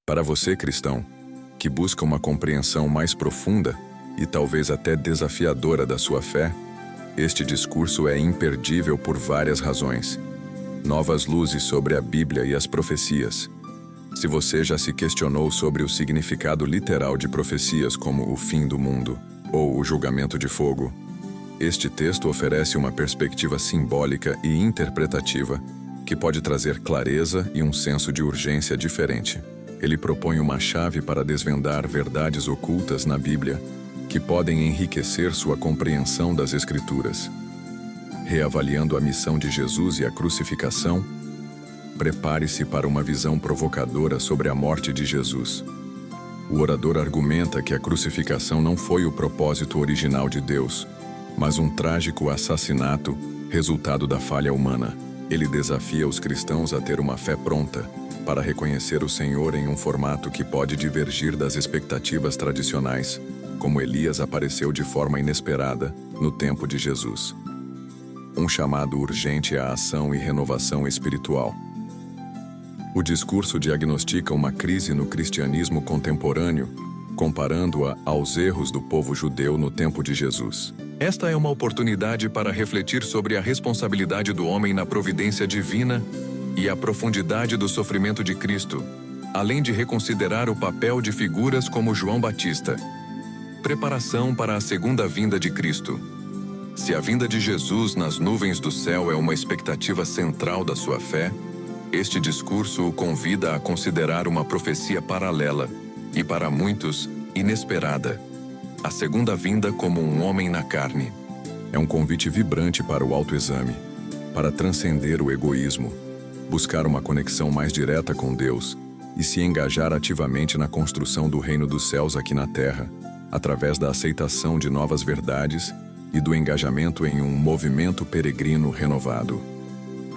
Para você, cristão, que busca uma compreensão mais profunda e talvez até desafiadora da sua fé, este discurso é imperdível por várias razões. Novas luzes sobre a Bíblia e as profecias. Se você já se questionou sobre o significado literal de profecias como o fim do mundo ou o julgamento de fogo, este texto oferece uma perspectiva simbólica e interpretativa que pode trazer clareza e um senso de urgência diferente. Ele propõe uma chave para desvendar verdades ocultas na Bíblia que podem enriquecer sua compreensão das Escrituras. Reavaliando a missão de Jesus e a crucificação, prepare-se para uma visão provocadora sobre a morte de Jesus. O orador argumenta que a crucificação não foi o propósito original de Deus, mas um trágico assassinato resultado da falha humana. Ele desafia os cristãos a ter uma fé pronta para reconhecer o Senhor em um formato que pode divergir das expectativas tradicionais, como Elias apareceu de forma inesperada no tempo de Jesus. Um chamado urgente à ação e renovação espiritual. O discurso diagnostica uma crise no cristianismo contemporâneo, comparando-a aos erros do povo judeu no tempo de Jesus. Esta é uma oportunidade para refletir sobre a responsabilidade do homem na providência divina e a profundidade do sofrimento de Cristo, além de reconsiderar o papel de figuras como João Batista. Preparação para a segunda vinda de Cristo. Se a vinda de Jesus nas nuvens do céu é uma expectativa central da sua fé, este discurso o convida a considerar uma profecia paralela e, para muitos, inesperada. A segunda vinda como um homem na carne. É um convite vibrante para o autoexame, para transcender o egoísmo, buscar uma conexão mais direta com Deus e se engajar ativamente na construção do reino dos céus aqui na terra, através da aceitação de novas verdades e do engajamento em um movimento peregrino renovado.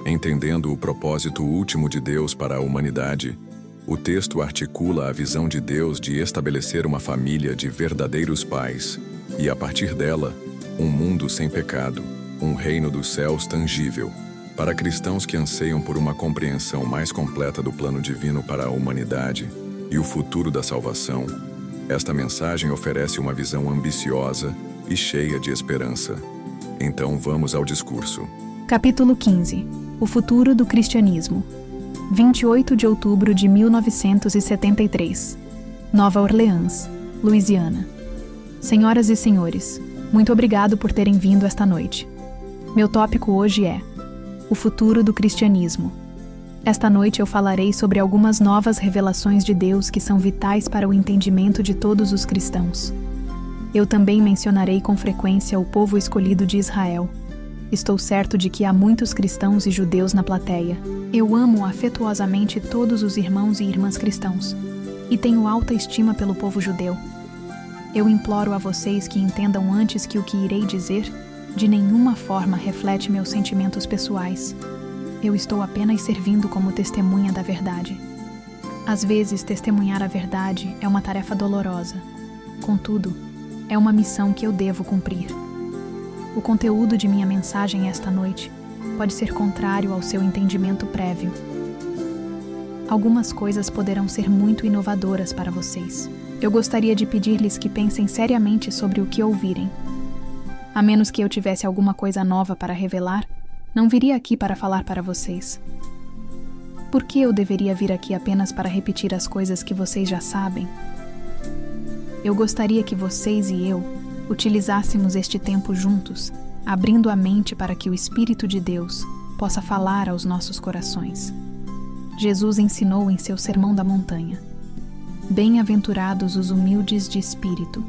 Entendendo o propósito último de Deus para a humanidade, o texto articula a visão de Deus de estabelecer uma família de verdadeiros pais e, a partir dela, um mundo sem pecado, um reino dos céus tangível. Para cristãos que anseiam por uma compreensão mais completa do plano divino para a humanidade e o futuro da salvação, esta mensagem oferece uma visão ambiciosa e cheia de esperança. Então vamos ao discurso. Capítulo 15. O futuro do cristianismo. 28 de outubro de 1973. Nova Orleans, Louisiana. Senhoras e senhores, muito obrigado por terem vindo esta noite. Meu tópico hoje é o futuro do cristianismo. Esta noite eu falarei sobre algumas novas revelações de Deus que são vitais para o entendimento de todos os cristãos. Eu também mencionarei com frequência o povo escolhido de Israel. Estou certo de que há muitos cristãos e judeus na plateia. Eu amo afetuosamente todos os irmãos e irmãs cristãos, e tenho alta estima pelo povo judeu. Eu imploro a vocês que entendam antes que o que irei dizer, de nenhuma forma reflete meus sentimentos pessoais. Eu estou apenas servindo como testemunha da verdade. Às vezes, testemunhar a verdade é uma tarefa dolorosa. Contudo, é uma missão que eu devo cumprir. O conteúdo de minha mensagem esta noite pode ser contrário ao seu entendimento prévio. Algumas coisas poderão ser muito inovadoras para vocês. Eu gostaria de pedir-lhes que pensem seriamente sobre o que ouvirem. A menos que eu tivesse alguma coisa nova para revelar, não viria aqui para falar para vocês. Por que eu deveria vir aqui apenas para repetir as coisas que vocês já sabem? Eu gostaria que vocês e eu utilizássemos este tempo juntos, abrindo a mente para que o Espírito de Deus possa falar aos nossos corações. Jesus ensinou em seu Sermão da Montanha: Bem-aventurados os humildes de espírito,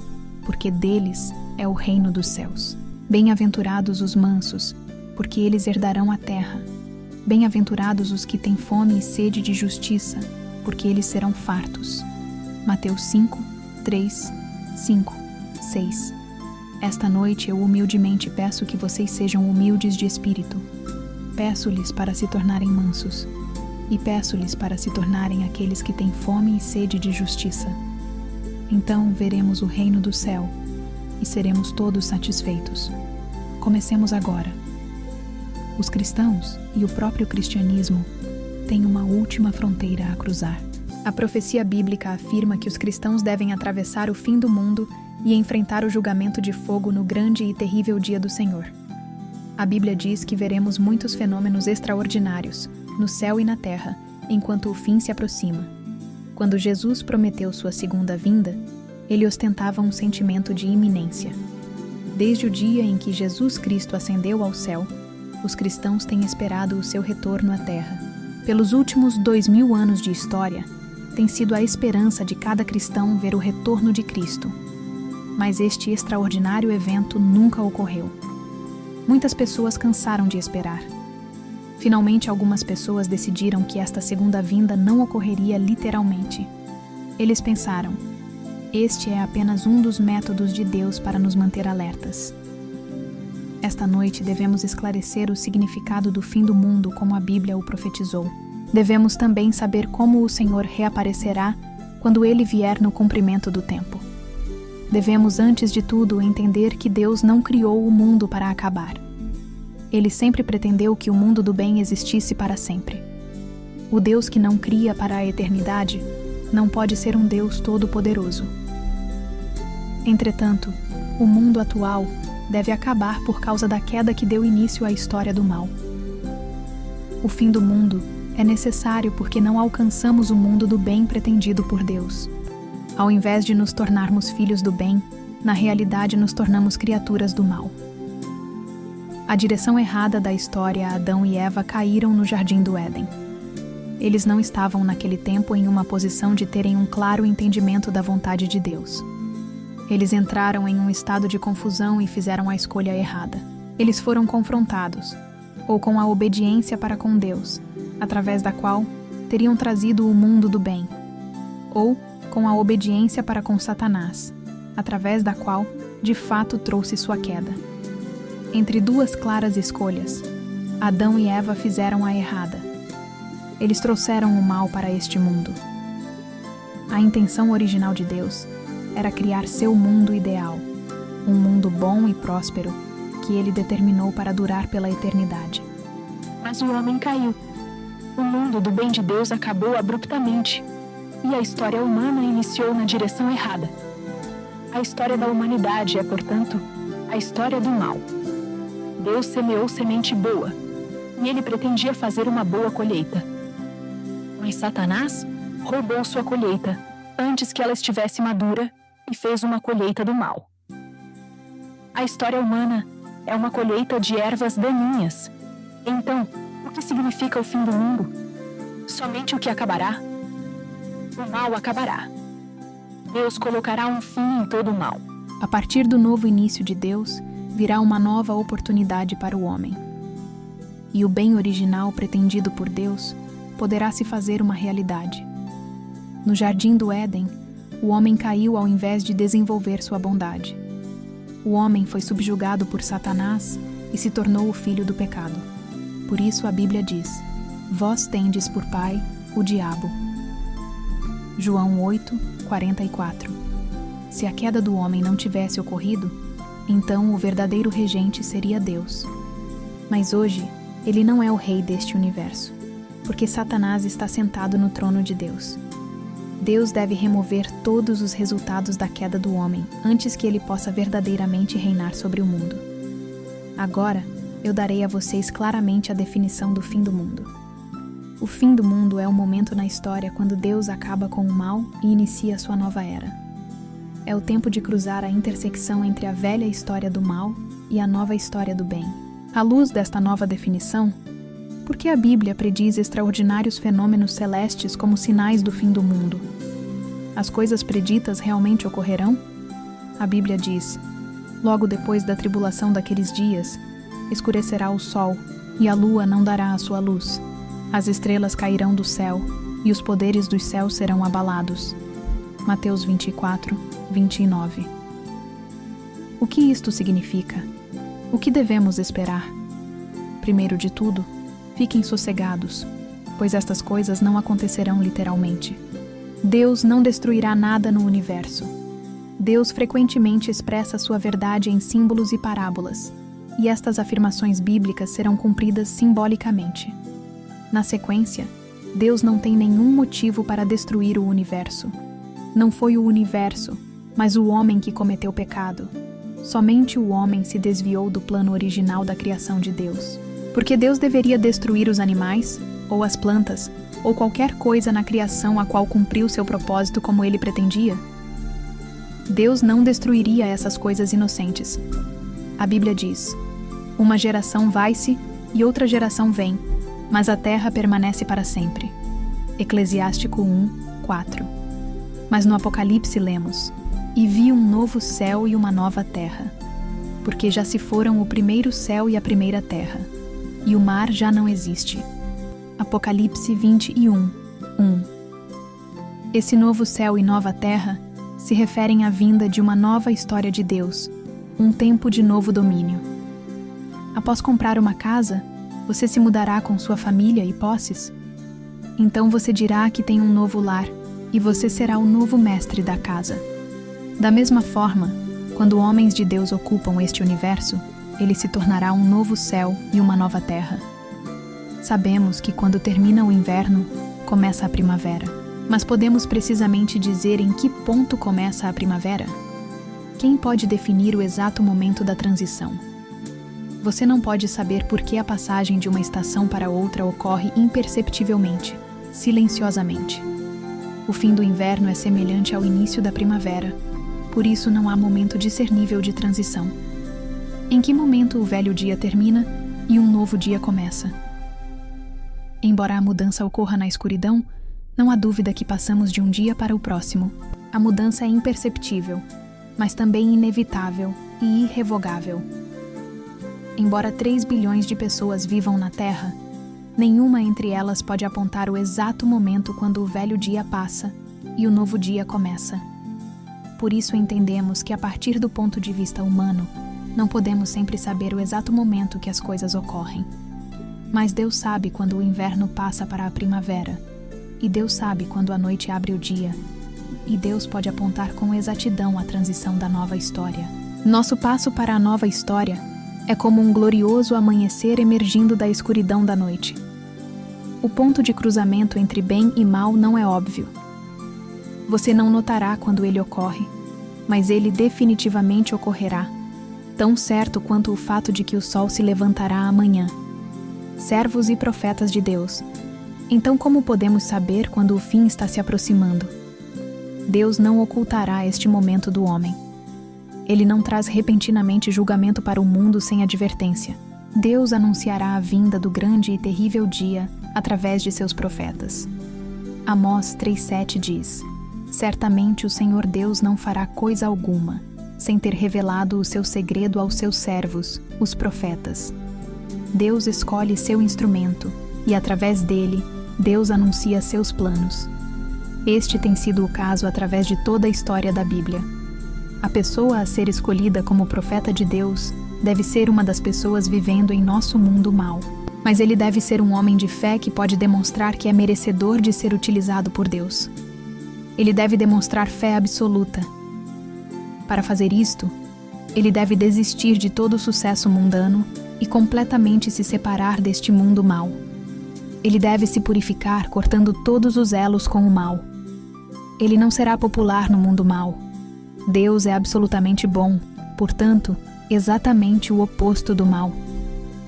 porque deles é o reino dos céus. Bem-aventurados os mansos, porque eles herdarão a terra. Bem-aventurados os que têm fome e sede de justiça, porque eles serão fartos. Mateus 5, 3, 5, 6. Esta noite eu humildemente peço que vocês sejam humildes de espírito. Peço-lhes para se tornarem mansos, e peço-lhes para se tornarem aqueles que têm fome e sede de justiça. Então veremos o reino do céu, e seremos todos satisfeitos. Comecemos agora. Os cristãos e o próprio cristianismo têm uma última fronteira a cruzar. A profecia bíblica afirma que os cristãos devem atravessar o fim do mundo e enfrentar o julgamento de fogo no grande e terrível dia do Senhor. A Bíblia diz que veremos muitos fenômenos extraordinários, no céu e na terra, enquanto o fim se aproxima. Quando Jesus prometeu sua segunda vinda, ele ostentava um sentimento de iminência. Desde o dia em que Jesus Cristo ascendeu ao céu, os cristãos têm esperado o seu retorno à terra. Pelos últimos 2000 anos de história, tem sido a esperança de cada cristão ver o retorno de Cristo. Mas este extraordinário evento nunca ocorreu. Muitas pessoas cansaram de esperar. Finalmente, algumas pessoas decidiram que esta segunda vinda não ocorreria literalmente. Eles pensaram: este é apenas um dos métodos de Deus para nos manter alertas. Esta noite devemos esclarecer o significado do fim do mundo como a Bíblia o profetizou. Devemos também saber como o Senhor reaparecerá quando ele vier no cumprimento do tempo. Devemos, antes de tudo, entender que Deus não criou o mundo para acabar. Ele sempre pretendeu que o mundo do bem existisse para sempre. O Deus que não cria para a eternidade não pode ser um Deus todo-poderoso. Entretanto, o mundo atual deve acabar por causa da queda que deu início à história do mal. O fim do mundo é necessário porque não alcançamos o mundo do bem pretendido por Deus. Ao invés de nos tornarmos filhos do bem, na realidade nos tornamos criaturas do mal. A direção errada da história, Adão e Eva caíram no jardim do Éden. Eles não estavam naquele tempo em uma posição de terem um claro entendimento da vontade de Deus. Eles entraram em um estado de confusão e fizeram a escolha errada. Eles foram confrontados, ou com a obediência para com Deus, através da qual teriam trazido o mundo do bem, ou com a obediência para com Satanás, através da qual, de fato, trouxe sua queda. Entre duas claras escolhas, Adão e Eva fizeram a errada. Eles trouxeram o mal para este mundo. A intenção original de Deus era criar seu mundo ideal, um mundo bom e próspero, que ele determinou para durar pela eternidade. Mas o homem caiu. O mundo do bem de Deus acabou abruptamente, e a história humana iniciou na direção errada. A história da humanidade é, portanto, a história do mal. Deus semeou semente boa, e ele pretendia fazer uma boa colheita. Mas Satanás roubou sua colheita antes que ela estivesse madura e fez uma colheita do mal. A história humana é uma colheita de ervas daninhas. Então, o que significa o fim do mundo? Somente o que acabará? O mal acabará. Deus colocará um fim em todo o mal. A partir do novo início de Deus, virá uma nova oportunidade para o homem. E o bem original pretendido por Deus poderá se fazer uma realidade. No jardim do Éden, o homem caiu ao invés de desenvolver sua bondade. O homem foi subjugado por Satanás e se tornou o filho do pecado. Por isso a Bíblia diz: vós tendes por pai o diabo. João 8, 44. Se a queda do homem não tivesse ocorrido, então o verdadeiro regente seria Deus. Mas hoje, ele não é o rei deste universo, porque Satanás está sentado no trono de Deus. Deus deve remover todos os resultados da queda do homem antes que ele possa verdadeiramente reinar sobre o mundo. Agora, eu darei a vocês claramente a definição do fim do mundo. O fim do mundo é o momento na história quando Deus acaba com o mal e inicia sua nova era. É o tempo de cruzar a intersecção entre a velha história do mal e a nova história do bem. À luz desta nova definição, por que a Bíblia prediz extraordinários fenômenos celestes como sinais do fim do mundo? As coisas preditas realmente ocorrerão? A Bíblia diz: logo depois da tribulação daqueles dias, escurecerá o sol, e a lua não dará a sua luz. As estrelas cairão do céu, e os poderes dos céus serão abalados. Mateus 24, 29. O que isto significa? O que devemos esperar? Primeiro de tudo, fiquem sossegados, pois estas coisas não acontecerão literalmente. Deus não destruirá nada no universo. Deus frequentemente expressa sua verdade em símbolos e parábolas, e estas afirmações bíblicas serão cumpridas simbolicamente. Na sequência, Deus não tem nenhum motivo para destruir o universo. Não foi o universo, mas o homem que cometeu pecado. Somente o homem se desviou do plano original da criação de Deus. Porque Deus deveria destruir os animais, ou as plantas, ou qualquer coisa na criação a qual cumpriu seu propósito como ele pretendia? Deus não destruiria essas coisas inocentes. A Bíblia diz: uma geração vai-se e outra geração vem, mas a terra permanece para sempre. Eclesiástico 1:4. Mas no Apocalipse lemos: e vi um novo céu e uma nova terra, porque já se foram o primeiro céu e a primeira terra, e o mar já não existe. Apocalipse 21:1. Esse novo céu e nova terra se referem à vinda de uma nova história de Deus, um tempo de novo domínio. Após comprar uma casa, você se mudará com sua família e posses? Então você dirá que tem um novo lar, e você será o novo mestre da casa. Da mesma forma, quando homens de Deus ocupam este universo, ele se tornará um novo céu e uma nova terra. Sabemos que quando termina o inverno, começa a primavera. Mas podemos precisamente dizer em que ponto começa a primavera? Quem pode definir o exato momento da transição? Você não pode saber por que a passagem de uma estação para outra ocorre imperceptivelmente, silenciosamente. O fim do inverno é semelhante ao início da primavera, por isso não há momento discernível de transição. Em que momento o velho dia termina e um novo dia começa? Embora a mudança ocorra na escuridão, não há dúvida que passamos de um dia para o próximo. A mudança é imperceptível, mas também inevitável e irrevogável. Embora 3 bilhões de pessoas vivam na Terra, nenhuma entre elas pode apontar o exato momento quando o velho dia passa e o novo dia começa. Por isso entendemos que, a partir do ponto de vista humano, não podemos sempre saber o exato momento que as coisas ocorrem. Mas Deus sabe quando o inverno passa para a primavera, e Deus sabe quando a noite abre o dia, e Deus pode apontar com exatidão a transição da nova história. Nosso passo para a nova história é como um glorioso amanhecer emergindo da escuridão da noite. O ponto de cruzamento entre bem e mal não é óbvio. Você não notará quando ele ocorre, mas ele definitivamente ocorrerá, tão certo quanto o fato de que o sol se levantará amanhã. Servos e profetas de Deus, então como podemos saber quando o fim está se aproximando? Deus não ocultará este momento do homem. Ele não traz repentinamente julgamento para o mundo sem advertência. Deus anunciará a vinda do grande e terrível dia através de seus profetas. Amós 3:7 diz: certamente o Senhor Deus não fará coisa alguma, sem ter revelado o seu segredo aos seus servos, os profetas. Deus escolhe seu instrumento, e através dele, Deus anuncia seus planos. Este tem sido o caso através de toda a história da Bíblia. A pessoa a ser escolhida como profeta de Deus deve ser uma das pessoas vivendo em nosso mundo mau. Mas ele deve ser um homem de fé que pode demonstrar que é merecedor de ser utilizado por Deus. Ele deve demonstrar fé absoluta. Para fazer isto, ele deve desistir de todo o sucesso mundano e completamente se separar deste mundo mau. Ele deve se purificar cortando todos os elos com o mal. Ele não será popular no mundo mau. Deus é absolutamente bom, portanto, exatamente o oposto do mal.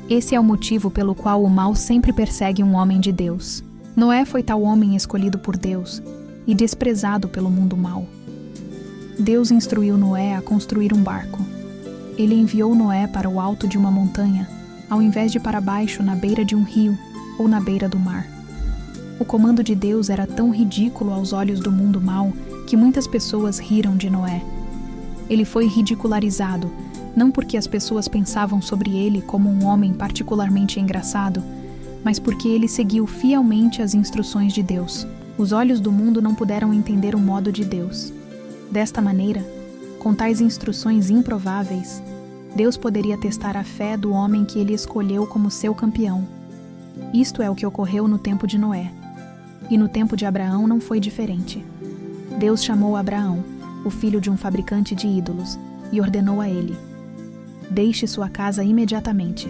Esse é o motivo pelo qual o mal sempre persegue um homem de Deus. Noé foi tal homem escolhido por Deus e desprezado pelo mundo mau. Deus instruiu Noé a construir um barco. Ele enviou Noé para o alto de uma montanha, ao invés de para baixo na beira de um rio ou na beira do mar. O comando de Deus era tão ridículo aos olhos do mundo mau que muitas pessoas riram de Noé. Ele foi ridicularizado, não porque as pessoas pensavam sobre ele como um homem particularmente engraçado, mas porque ele seguiu fielmente as instruções de Deus. Os olhos do mundo não puderam entender o modo de Deus. Desta maneira, com tais instruções improváveis, Deus poderia testar a fé do homem que ele escolheu como seu campeão. Isto é o que ocorreu no tempo de Noé. E no tempo de Abraão não foi diferente. Deus chamou Abraão, o filho de um fabricante de ídolos, e ordenou a ele: deixe sua casa imediatamente.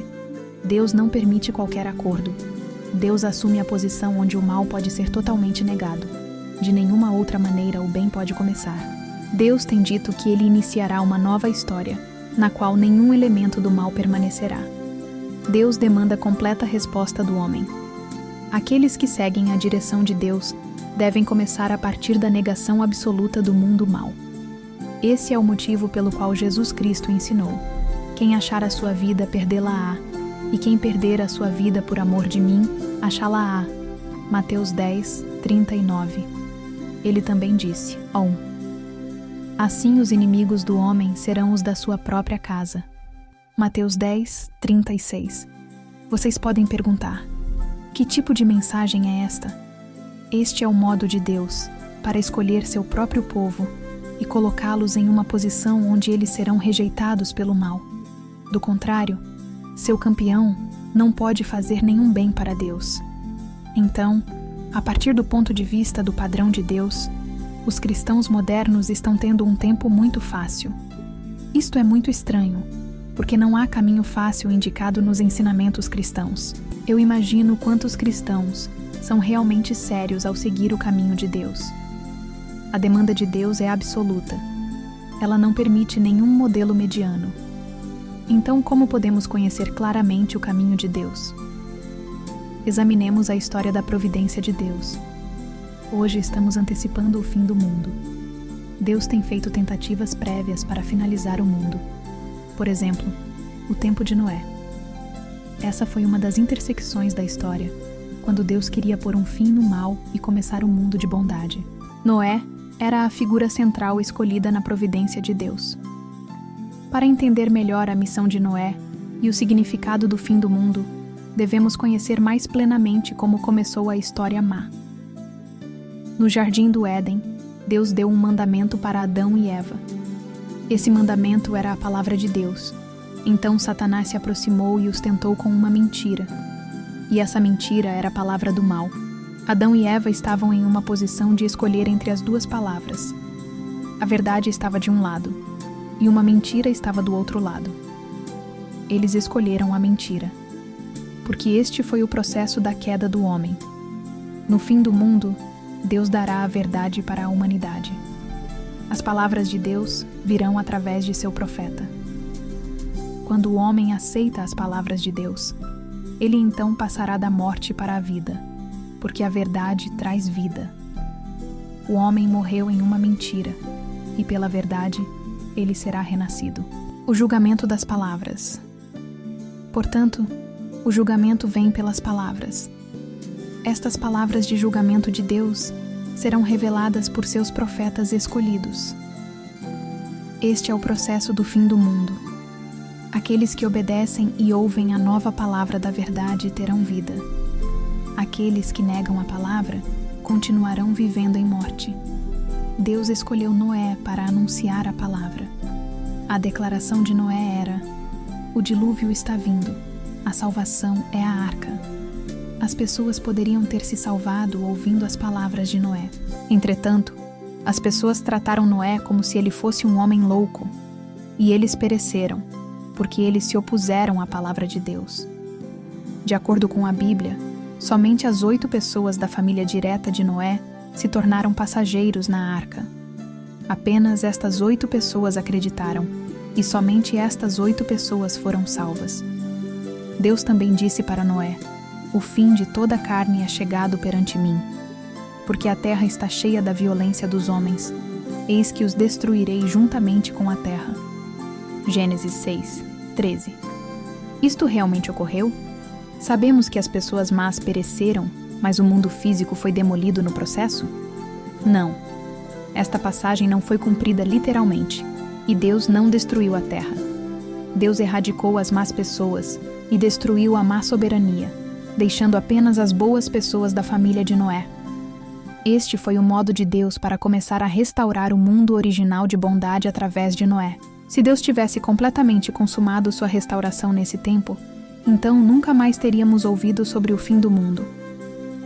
Deus não permite qualquer acordo. Deus assume a posição onde o mal pode ser totalmente negado. De nenhuma outra maneira o bem pode começar. Deus tem dito que ele iniciará uma nova história, na qual nenhum elemento do mal permanecerá. Deus demanda completa resposta do homem. Aqueles que seguem a direção de Deus devem começar a partir da negação absoluta do mundo mal. Esse é o motivo pelo qual Jesus Cristo ensinou: quem achar a sua vida, perdê-la-á, e quem perder a sua vida por amor de mim, achá-la-á. Mateus 10, 39. Ele também disse: assim os inimigos do homem serão os da sua própria casa. Mateus 10, 36. Vocês podem perguntar: que tipo de mensagem é esta? Este é o modo de Deus para escolher seu próprio povo e colocá-los em uma posição onde eles serão rejeitados pelo mal. Do contrário, seu campeão não pode fazer nenhum bem para Deus. Então, a partir do ponto de vista do padrão de Deus, os cristãos modernos estão tendo um tempo muito fácil. Isto é muito estranho, porque não há caminho fácil indicado nos ensinamentos cristãos. Eu imagino quantos cristãos são realmente sérios ao seguir o caminho de Deus. A demanda de Deus é absoluta. Ela não permite nenhum modelo mediano. Então, como podemos conhecer claramente o caminho de Deus? Examinemos a história da providência de Deus. Hoje estamos antecipando o fim do mundo. Deus tem feito tentativas prévias para finalizar o mundo. Por exemplo, o tempo de Noé. Essa foi uma das intersecções da história, quando Deus queria pôr um fim no mal e começar um mundo de bondade. Noé era a figura central escolhida na providência de Deus. Para entender melhor a missão de Noé e o significado do fim do mundo, devemos conhecer mais plenamente como começou a história má. No jardim do Éden, Deus deu um mandamento para Adão e Eva. Esse mandamento era a palavra de Deus. Então Satanás se aproximou e os tentou com uma mentira. E essa mentira era a palavra do mal. Adão e Eva estavam em uma posição de escolher entre as duas palavras. A verdade estava de um lado, e uma mentira estava do outro lado. Eles escolheram a mentira, porque este foi o processo da queda do homem. No fim do mundo, Deus dará a verdade para a humanidade. As palavras de Deus virão através de seu profeta. Quando o homem aceita as palavras de Deus, ele então passará da morte para a vida, porque a verdade traz vida. O homem morreu em uma mentira, e pela verdade, ele será renascido. O julgamento das palavras. Portanto, o julgamento vem pelas palavras. Estas palavras de julgamento de Deus serão reveladas por seus profetas escolhidos. Este é o processo do fim do mundo. Aqueles que obedecem e ouvem a nova palavra da verdade terão vida. Aqueles que negam a palavra continuarão vivendo em morte. Deus escolheu Noé para anunciar a palavra. A declaração de Noé era: o dilúvio está vindo, a salvação é a arca. As pessoas poderiam ter se salvado ouvindo as palavras de Noé. Entretanto, as pessoas trataram Noé como se ele fosse um homem louco, e eles pereceram, porque eles se opuseram à palavra de Deus. De acordo com a Bíblia, somente as 8 pessoas da família direta de Noé se tornaram passageiros na arca. Apenas estas 8 pessoas acreditaram, e somente estas 8 pessoas foram salvas. Deus também disse para Noé: o fim de toda a carne é chegado perante mim, porque a terra está cheia da violência dos homens, eis que os destruirei juntamente com a terra. Gênesis 6, 13. Isto realmente ocorreu? Sabemos que as pessoas más pereceram, mas o mundo físico foi demolido no processo? Não. Esta passagem não foi cumprida literalmente, e Deus não destruiu a terra. Deus erradicou as más pessoas e destruiu a má soberania, deixando apenas as boas pessoas da família de Noé. Este foi o modo de Deus para começar a restaurar o mundo original de bondade através de Noé. Se Deus tivesse completamente consumado sua restauração nesse tempo, então nunca mais teríamos ouvido sobre o fim do mundo.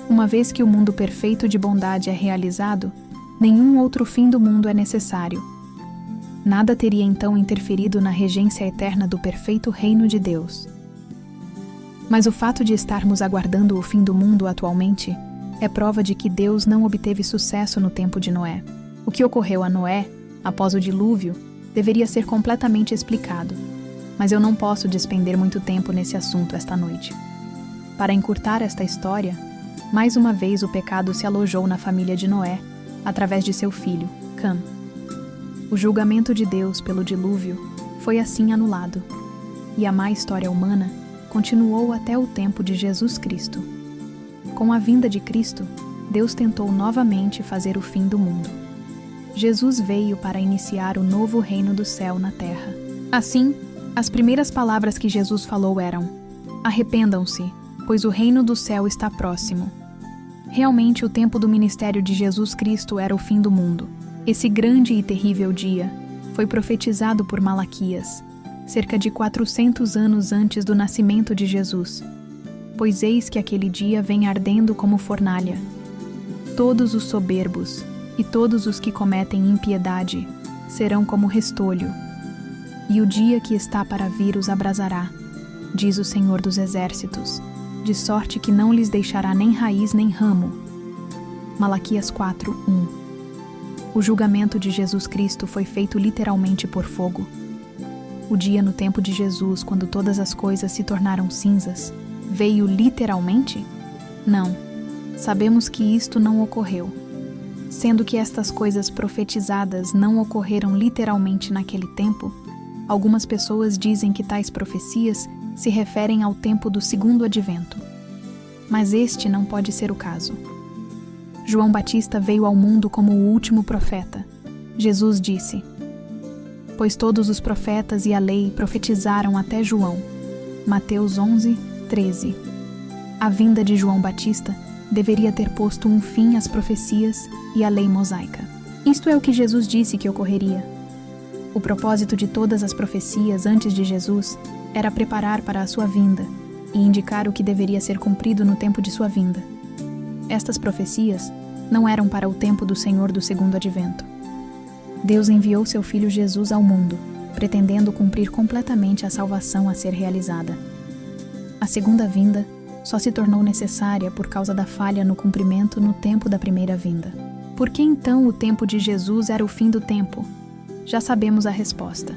Uma vez que o mundo perfeito de bondade é realizado, nenhum outro fim do mundo é necessário. Nada teria então interferido na regência eterna do perfeito reino de Deus. Mas o fato de estarmos aguardando o fim do mundo atualmente é prova de que Deus não obteve sucesso no tempo de Noé. O que ocorreu a Noé, após o dilúvio, deveria ser completamente explicado, mas eu não posso despender muito tempo nesse assunto esta noite. Para encurtar esta história, mais uma vez o pecado se alojou na família de Noé, através de seu filho, Cã. O julgamento de Deus pelo dilúvio foi assim anulado, e a má história humana continuou até o tempo de Jesus Cristo. Com a vinda de Cristo, Deus tentou novamente fazer o fim do mundo. Jesus veio para iniciar o novo reino do céu na terra. Assim, as primeiras palavras que Jesus falou eram: arrependam-se, pois o reino do céu está próximo. Realmente, o tempo do ministério de Jesus Cristo era o fim do mundo. Esse grande e terrível dia foi profetizado por Malaquias, cerca de 400 anos antes do nascimento de Jesus. Pois eis que aquele dia vem ardendo como fornalha. Todos os soberbos e todos os que cometem impiedade serão como restolho. E o dia que está para vir os abrasará, diz o Senhor dos Exércitos, de sorte que não lhes deixará nem raiz nem ramo. Malaquias 4:1. O julgamento de Jesus Cristo foi feito literalmente por fogo. O dia no tempo de Jesus, quando todas as coisas se tornaram cinzas, veio literalmente? Não. Sabemos que isto não ocorreu. Sendo que estas coisas profetizadas não ocorreram literalmente naquele tempo, algumas pessoas dizem que tais profecias se referem ao tempo do segundo advento. Mas este não pode ser o caso. João Batista veio ao mundo como o último profeta. Jesus disse: pois todos os profetas e a lei profetizaram até João. Mateus 11:13. A vinda de João Batista deveria ter posto um fim às profecias e à lei mosaica. Isto é o que Jesus disse que ocorreria. O propósito de todas as profecias antes de Jesus era preparar para a sua vinda e indicar o que deveria ser cumprido no tempo de sua vinda. Estas profecias não eram para o tempo do Senhor do segundo advento. Deus enviou seu Filho Jesus ao mundo, pretendendo cumprir completamente a salvação a ser realizada. A segunda vinda só se tornou necessária por causa da falha no cumprimento no tempo da primeira vinda. Por que então o tempo de Jesus era o fim do tempo? Já sabemos a resposta.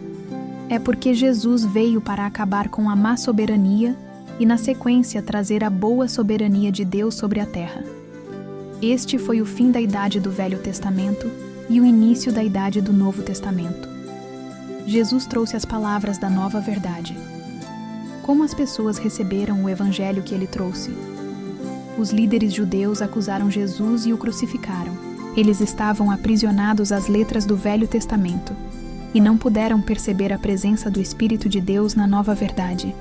É porque Jesus veio para acabar com a má soberania e, na sequência, trazer a boa soberania de Deus sobre a terra. Este foi o fim da idade do Velho Testamento e o início da idade do Novo Testamento. Jesus trouxe as palavras da nova verdade. Como as pessoas receberam o evangelho que ele trouxe? Os líderes judeus acusaram Jesus e o crucificaram. Eles estavam aprisionados às letras do Velho Testamento e não puderam perceber a presença do Espírito de Deus na nova verdade.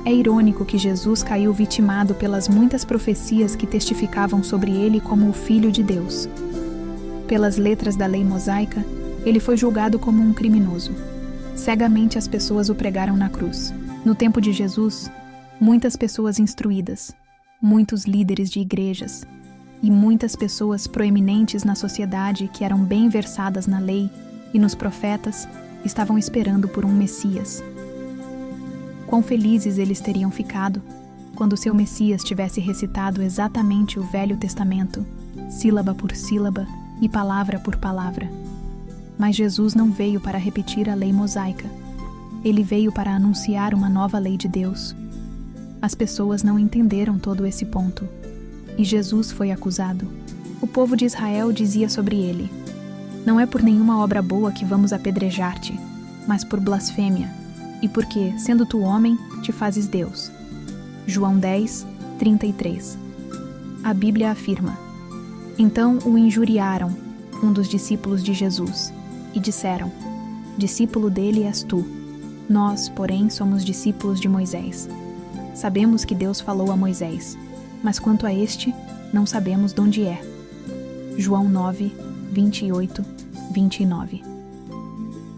É irônico que Jesus caiu vitimado pelas muitas profecias que testificavam sobre ele como o Filho de Deus. Pelas letras da lei mosaica, ele foi julgado como um criminoso. Cegamente as pessoas o pregaram na cruz. No tempo de Jesus, muitas pessoas instruídas, muitos líderes de igrejas e muitas pessoas proeminentes na sociedade que eram bem versadas na lei e nos profetas estavam esperando por um Messias. Quão felizes eles teriam ficado quando seu Messias tivesse recitado exatamente o Velho Testamento, sílaba por sílaba e palavra por palavra. Mas Jesus não veio para repetir a lei mosaica. Ele veio para anunciar uma nova lei de Deus. As pessoas não entenderam todo esse ponto. E Jesus foi acusado. O povo de Israel dizia sobre ele: não é por nenhuma obra boa que vamos apedrejar-te, mas por blasfêmia, e porque, sendo tu homem, te fazes Deus. João 10:33. A Bíblia afirma: então o injuriaram, um dos discípulos de Jesus, e disseram: discípulo dele és tu. Nós, porém, somos discípulos de Moisés. Sabemos que Deus falou a Moisés, mas quanto a este, não sabemos de onde é. João 9:28-29.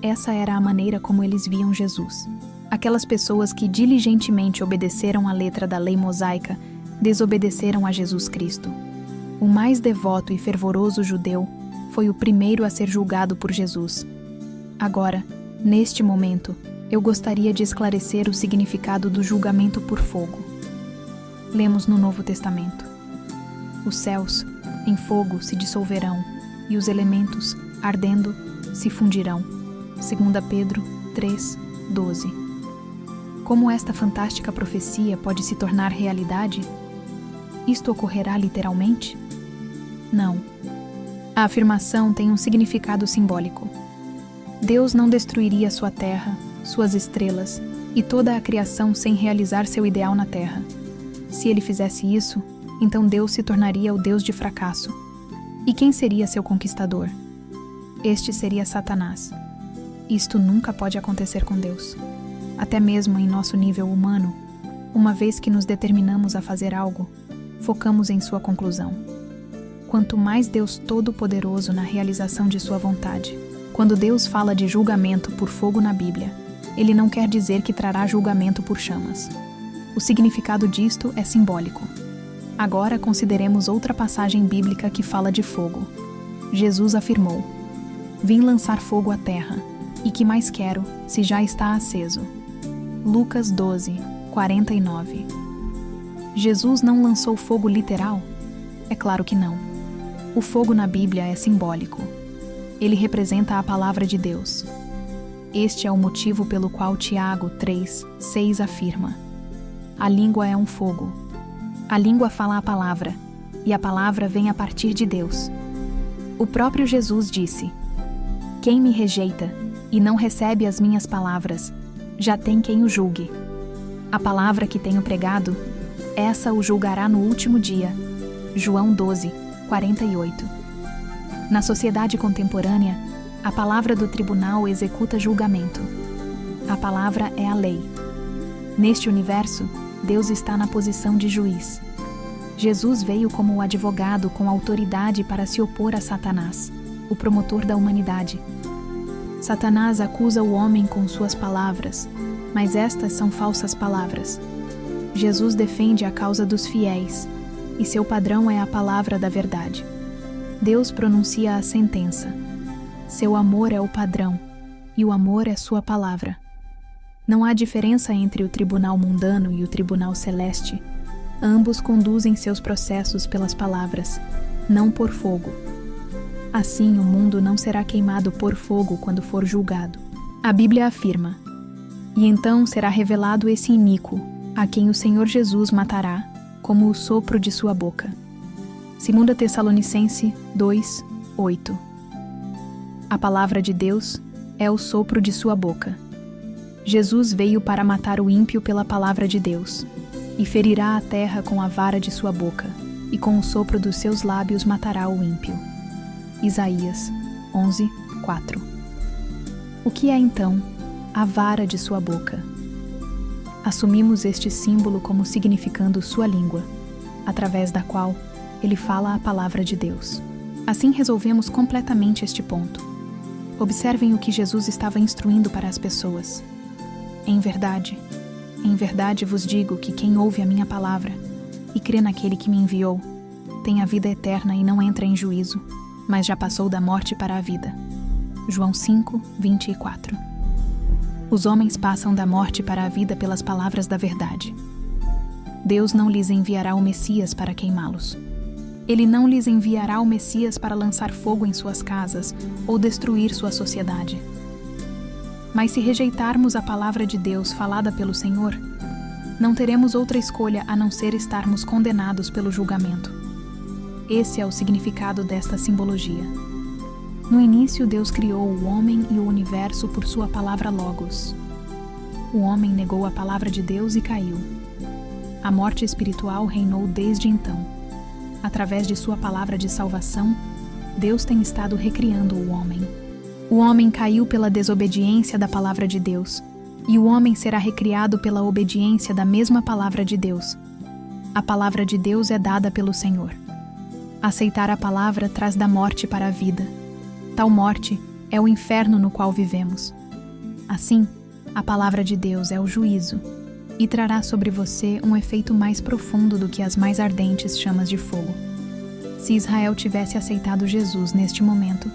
Essa era a maneira como eles viam Jesus. Aquelas pessoas que diligentemente obedeceram à letra da lei mosaica desobedeceram a Jesus Cristo. O mais devoto e fervoroso judeu foi o primeiro a ser julgado por Jesus. Agora, neste momento, eu gostaria de esclarecer o significado do julgamento por fogo. lemos no Novo Testamento. Os céus, em fogo, se dissolverão, e os elementos, ardendo, se fundirão. 2 Pedro 3:12. Como esta fantástica profecia pode se tornar realidade? Isto ocorrerá literalmente? Não. A afirmação tem um significado simbólico. Deus não destruiria sua terra, suas estrelas e toda a criação sem realizar seu ideal na terra. Se ele fizesse isso, então Deus se tornaria o Deus de fracasso. E quem seria seu conquistador? Este seria Satanás. Isto nunca pode acontecer com Deus. Até mesmo em nosso nível humano, uma vez que nos determinamos a fazer algo, focamos em sua conclusão. Quanto mais Deus Todo-Poderoso na realização de sua vontade. Quando Deus fala de julgamento por fogo na Bíblia, ele não quer dizer que trará julgamento por chamas. O significado disto é simbólico. Agora consideremos outra passagem bíblica que fala de fogo. Jesus afirmou: "Vim lançar fogo à terra, e que mais quero, se já está aceso?" Lucas 12:49. Jesus não lançou fogo literal? É claro que não. O fogo na Bíblia é simbólico. Ele representa a palavra de Deus. Este é o motivo pelo qual Tiago 3:6 afirma: "A língua é um fogo." A língua fala a palavra, e a palavra vem a partir de Deus. O próprio Jesus disse: "Quem me rejeita e não recebe as minhas palavras, já tem quem o julgue. A palavra que tenho pregado, essa o julgará no último dia." João 12:48. Na sociedade contemporânea, a palavra do tribunal executa julgamento. A palavra é a lei. Neste universo, Deus está na posição de juiz. Jesus veio como o advogado com autoridade para se opor a Satanás, o promotor da humanidade. Satanás acusa o homem com suas palavras, mas estas são falsas palavras. Jesus defende a causa dos fiéis, e seu padrão é a palavra da verdade. Deus pronuncia a sentença. Seu amor é o padrão, e o amor é sua palavra. Não há diferença entre o tribunal mundano e o tribunal celeste. Ambos conduzem seus processos pelas palavras, não por fogo. Assim, o mundo não será queimado por fogo quando for julgado. A Bíblia afirma: "E então será revelado esse iníquo, a quem o Senhor Jesus matará, como o sopro de sua boca." 2 Tessalonicenses 2:8. A palavra de Deus é o sopro de sua boca. Jesus veio para matar o ímpio pela palavra de Deus, e ferirá a terra com a vara de sua boca, e com o sopro dos seus lábios matará o ímpio. Isaías 11:4. O que é então a vara de sua boca? Assumimos este símbolo como significando sua língua, através da qual ele fala a palavra de Deus. Assim resolvemos completamente este ponto. Observem o que Jesus estava instruindo para as pessoas. Em verdade vos digo que quem ouve a minha palavra e crê naquele que me enviou, tem a vida eterna e não entra em juízo, mas já passou da morte para a vida. João 5:24. Os homens passam da morte para a vida pelas palavras da verdade. Deus não lhes enviará o Messias para queimá-los. Ele não lhes enviará o Messias para lançar fogo em suas casas ou destruir sua sociedade. Mas se rejeitarmos a palavra de Deus falada pelo Senhor, não teremos outra escolha a não ser estarmos condenados pelo julgamento. Esse é o significado desta simbologia. No início, Deus criou o homem e o universo por sua palavra Logos. O homem negou a palavra de Deus e caiu. A morte espiritual reinou desde então. Através de sua palavra de salvação, Deus tem estado recriando o homem. O homem caiu pela desobediência da palavra de Deus, e o homem será recriado pela obediência da mesma palavra de Deus. A palavra de Deus é dada pelo Senhor. Aceitar a palavra traz da morte para a vida. Tal morte é o inferno no qual vivemos. Assim, a palavra de Deus é o juízo, e trará sobre você um efeito mais profundo do que as mais ardentes chamas de fogo. Se Israel tivesse aceitado Jesus neste momento,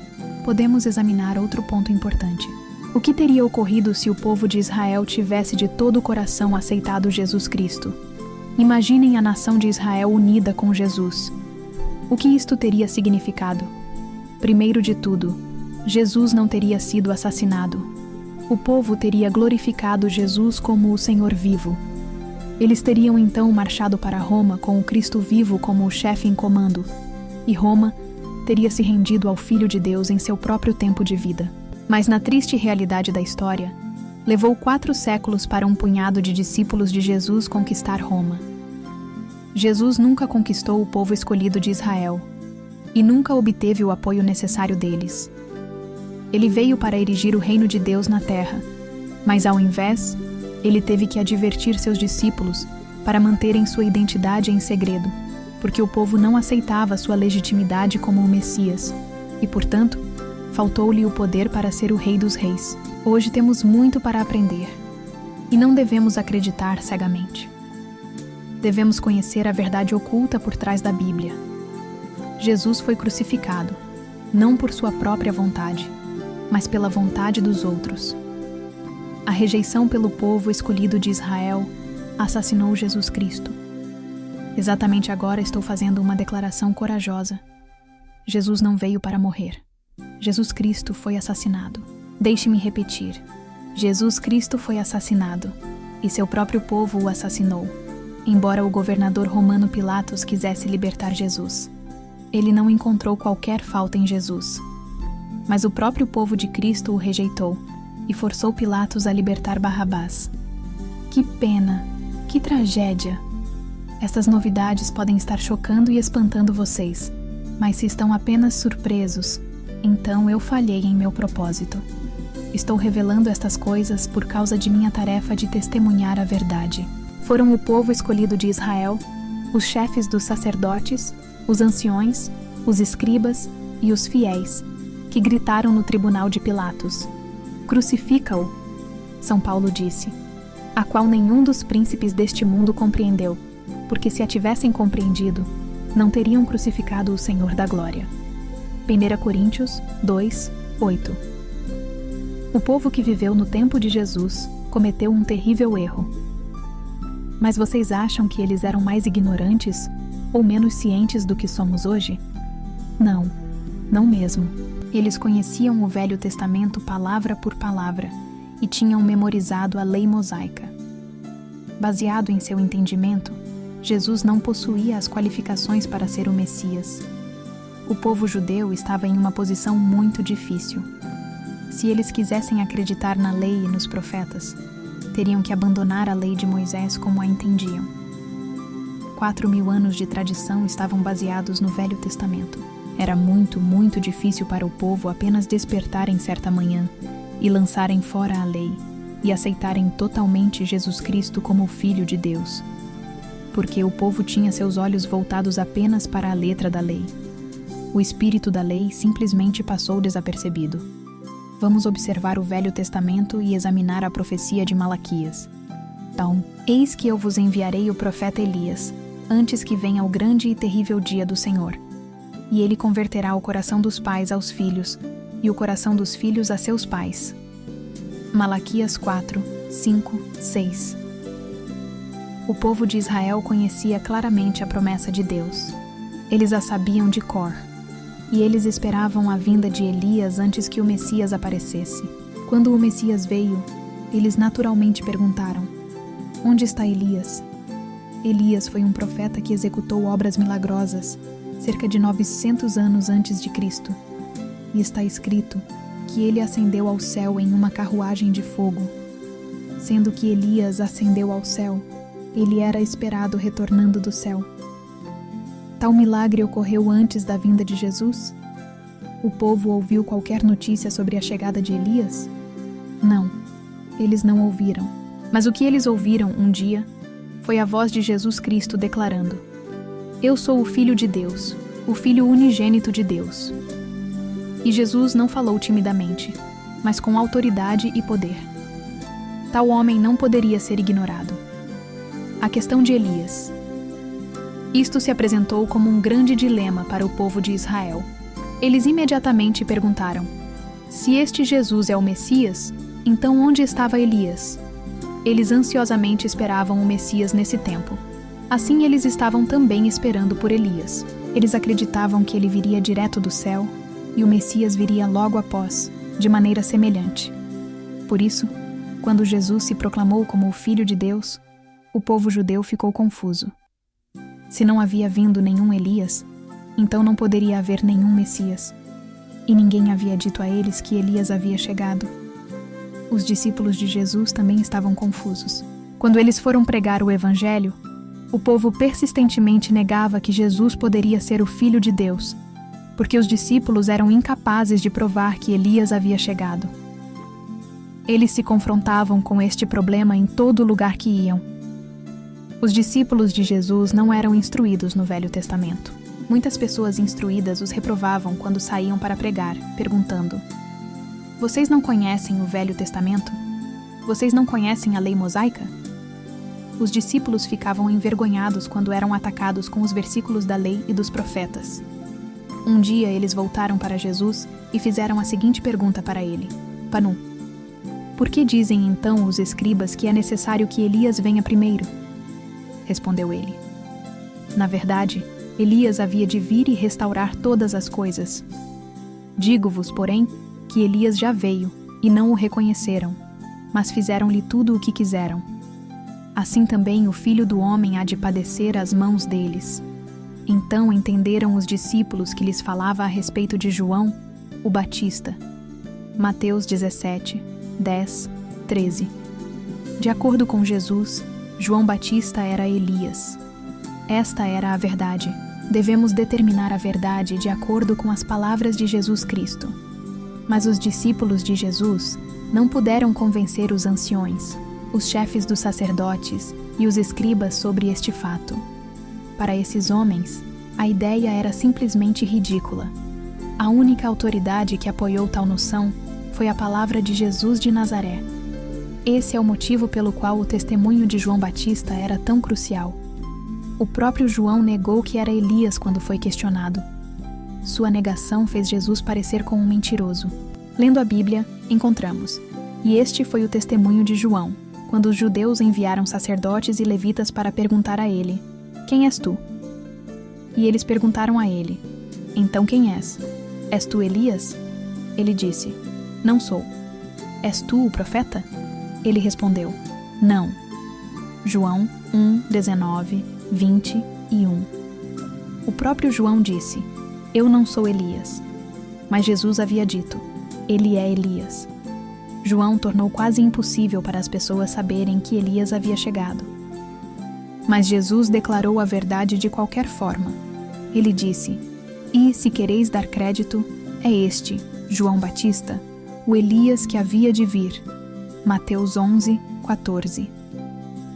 podemos examinar outro ponto importante. O que teria ocorrido se o povo de Israel tivesse de todo o coração aceitado Jesus Cristo? Imaginem a nação de Israel unida com Jesus. O que isto teria significado? Primeiro de tudo, Jesus não teria sido assassinado. O povo teria glorificado Jesus como o Senhor vivo. Eles teriam então marchado para Roma com o Cristo vivo como o chefe em comando, e Roma teria se rendido ao Filho de Deus em seu próprio tempo de vida. Mas na triste realidade da história, levou 4 séculos para um punhado de discípulos de Jesus conquistar Roma. Jesus nunca conquistou o povo escolhido de Israel, e nunca obteve o apoio necessário deles. Ele veio para erigir o reino de Deus na terra, mas ao invés, ele teve que advertir seus discípulos para manterem sua identidade em segredo, porque o povo não aceitava sua legitimidade como o Messias, e, portanto, faltou-lhe o poder para ser o Rei dos Reis. Hoje temos muito para aprender, e não devemos acreditar cegamente. Devemos conhecer a verdade oculta por trás da Bíblia. Jesus foi crucificado, não por sua própria vontade, mas pela vontade dos outros. A rejeição pelo povo escolhido de Israel assassinou Jesus Cristo. Exatamente agora estou fazendo uma declaração corajosa. Jesus não veio para morrer. Jesus Cristo foi assassinado. Deixe-me repetir. Jesus Cristo foi assassinado, e seu próprio povo o assassinou, embora o governador romano Pilatos quisesse libertar Jesus. Ele não encontrou qualquer falta em Jesus. Mas o próprio povo de Cristo o rejeitou e forçou Pilatos a libertar Barrabás. Que pena! Que tragédia! Estas novidades podem estar chocando e espantando vocês, mas se estão apenas surpresos, então eu falhei em meu propósito. Estou revelando estas coisas por causa de minha tarefa de testemunhar a verdade. Foram o povo escolhido de Israel, os chefes dos sacerdotes, os anciões, os escribas e os fiéis, que gritaram no tribunal de Pilatos: "Crucifica-o", São Paulo disse, a qual nenhum dos príncipes deste mundo compreendeu, porque se a tivessem compreendido, não teriam crucificado o Senhor da Glória. 1 Coríntios 2, 8. O povo que viveu no tempo de Jesus cometeu um terrível erro. Mas vocês acham que eles eram mais ignorantes ou menos cientes do que somos hoje? Não, não mesmo. Eles conheciam o Velho Testamento palavra por palavra e tinham memorizado a lei mosaica. Baseado em seu entendimento, Jesus não possuía as qualificações para ser o Messias. O povo judeu estava em uma posição muito difícil. Se eles quisessem acreditar na lei e nos profetas, teriam que abandonar a lei de Moisés como a entendiam. 4.000 anos de tradição estavam baseados no Velho Testamento. Era muito, muito difícil para o povo apenas despertarem certa manhã e lançarem fora a lei e aceitarem totalmente Jesus Cristo como o Filho de Deus, porque o povo tinha seus olhos voltados apenas para a letra da lei. O espírito da lei simplesmente passou desapercebido. Vamos observar o Velho Testamento e examinar a profecia de Malaquias. Então, eis que eu vos enviarei o profeta Elias, antes que venha o grande e terrível dia do Senhor. E ele converterá o coração dos pais aos filhos, e o coração dos filhos a seus pais. Malaquias 4, 5, 6. O povo de Israel conhecia claramente a promessa de Deus. Eles a sabiam de cor. E eles esperavam a vinda de Elias antes que o Messias aparecesse. Quando o Messias veio, eles naturalmente perguntaram: onde está Elias? Elias foi um profeta que executou obras milagrosas, cerca de 900 anos antes de Cristo. E está escrito que ele ascendeu ao céu em uma carruagem de fogo. Sendo que Elias ascendeu ao céu, ele era esperado retornando do céu. Tal milagre ocorreu antes da vinda de Jesus? O povo ouviu qualquer notícia sobre a chegada de Elias? Não, eles não ouviram. Mas o que eles ouviram um dia foi a voz de Jesus Cristo declarando: Eu sou o Filho de Deus, o Filho unigênito de Deus. E Jesus não falou timidamente, mas com autoridade e poder. Tal homem não poderia ser ignorado. A questão de Elias. Isto se apresentou como um grande dilema para o povo de Israel. Eles imediatamente perguntaram: se este Jesus é o Messias, então onde estava Elias? Eles ansiosamente esperavam o Messias nesse tempo. Assim eles estavam também esperando por Elias. Eles acreditavam que ele viria direto do céu e o Messias viria logo após, de maneira semelhante. Por isso, quando Jesus se proclamou como o Filho de Deus, o povo judeu ficou confuso. Se não havia vindo nenhum Elias, então não poderia haver nenhum Messias. E ninguém havia dito a eles que Elias havia chegado. Os discípulos de Jesus também estavam confusos. Quando eles foram pregar o Evangelho, o povo persistentemente negava que Jesus poderia ser o Filho de Deus, porque os discípulos eram incapazes de provar que Elias havia chegado. Eles se confrontavam com este problema em todo lugar que iam. Os discípulos de Jesus não eram instruídos no Velho Testamento. Muitas pessoas instruídas os reprovavam quando saíam para pregar, perguntando: "Vocês não conhecem o Velho Testamento? Vocês não conhecem a lei mosaica?" Os discípulos ficavam envergonhados quando eram atacados com os versículos da lei e dos profetas. Um dia eles voltaram para Jesus e fizeram a seguinte pergunta para ele: "Panu, por que dizem então os escribas que é necessário que Elias venha primeiro?" Respondeu ele: "Na verdade, Elias havia de vir e restaurar todas as coisas. Digo-vos, porém, que Elias já veio e não o reconheceram, mas fizeram-lhe tudo o que quiseram. Assim também o Filho do Homem há de padecer às mãos deles." Então entenderam os discípulos que lhes falava a respeito de João, o Batista. Mateus 17, 10, 13. De acordo com Jesus, João Batista era Elias. Esta era a verdade. Devemos determinar a verdade de acordo com as palavras de Jesus Cristo. Mas os discípulos de Jesus não puderam convencer os anciões, os chefes dos sacerdotes e os escribas sobre este fato. Para esses homens, a ideia era simplesmente ridícula. A única autoridade que apoiou tal noção foi a palavra de Jesus de Nazaré. Esse é o motivo pelo qual o testemunho de João Batista era tão crucial. O próprio João negou que era Elias quando foi questionado. Sua negação fez Jesus parecer como um mentiroso. Lendo a Bíblia, encontramos: "E este foi o testemunho de João, quando os judeus enviaram sacerdotes e levitas para perguntar a ele: 'Quem és tu?' E eles perguntaram a ele: 'Então quem és? És tu Elias?' Ele disse: 'Não sou.' 'És tu o profeta?' Ele respondeu: 'Não.'" João 1, 19, 20 e 1. O próprio João disse: "Eu não sou Elias." Mas Jesus havia dito: "Ele é Elias." João tornou quase impossível para as pessoas saberem que Elias havia chegado. Mas Jesus declarou a verdade de qualquer forma. Ele disse: "E, se quereis dar crédito, é este, João Batista, o Elias que havia de vir." Mateus 11, 14.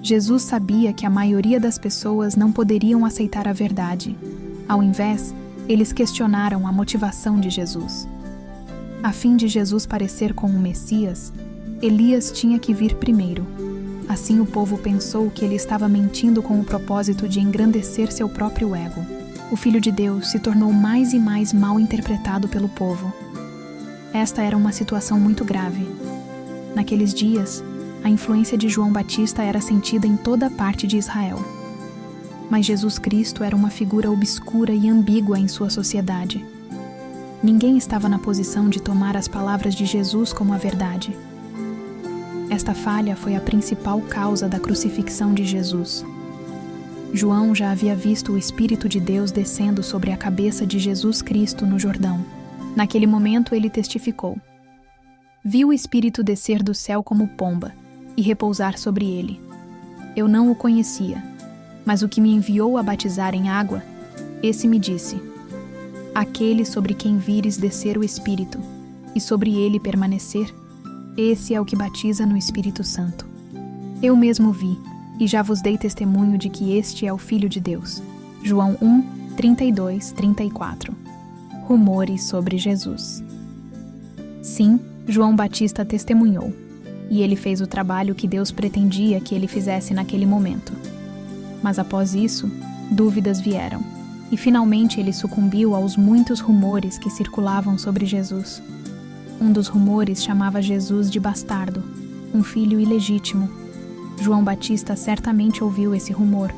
Jesus sabia que a maioria das pessoas não poderiam aceitar a verdade. Ao invés, eles questionaram a motivação de Jesus. A fim de Jesus parecer com o Messias, Elias tinha que vir primeiro. Assim o povo pensou que ele estava mentindo com o propósito de engrandecer seu próprio ego. O Filho de Deus se tornou mais e mais mal interpretado pelo povo. Esta era uma situação muito grave. Naqueles dias, a influência de João Batista era sentida em toda parte de Israel. Mas Jesus Cristo era uma figura obscura e ambígua em sua sociedade. Ninguém estava na posição de tomar as palavras de Jesus como a verdade. Esta falha foi a principal causa da crucifixão de Jesus. João já havia visto o Espírito de Deus descendo sobre a cabeça de Jesus Cristo no Jordão. Naquele momento ele testificou: "Vi o Espírito descer do céu como pomba e repousar sobre ele. Eu não o conhecia, mas o que me enviou a batizar em água, esse me disse: Aquele sobre quem vires descer o Espírito, e sobre ele permanecer, esse é o que batiza no Espírito Santo. Eu mesmo vi, e já vos dei testemunho de que este é o Filho de Deus." João 1, 32, 34. Rumores sobre Jesus. Sim, João Batista testemunhou, e ele fez o trabalho que Deus pretendia que ele fizesse naquele momento. Mas após isso, dúvidas vieram, e finalmente ele sucumbiu aos muitos rumores que circulavam sobre Jesus. Um dos rumores chamava Jesus de bastardo, um filho ilegítimo. João Batista certamente ouviu esse rumor,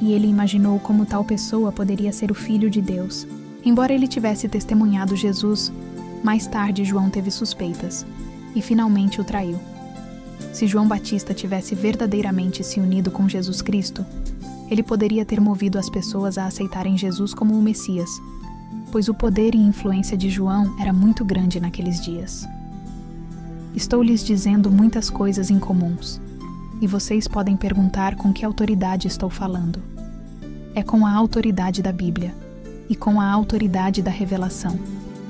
e ele imaginou como tal pessoa poderia ser o Filho de Deus. Embora ele tivesse testemunhado Jesus, mais tarde João teve suspeitas e finalmente o traiu. Se João Batista tivesse verdadeiramente se unido com Jesus Cristo, ele poderia ter movido as pessoas a aceitarem Jesus como o Messias, pois o poder e influência de João era muito grande naqueles dias. Estou lhes dizendo muitas coisas incomuns, e vocês podem perguntar com que autoridade estou falando. É com a autoridade da Bíblia e com a autoridade da revelação.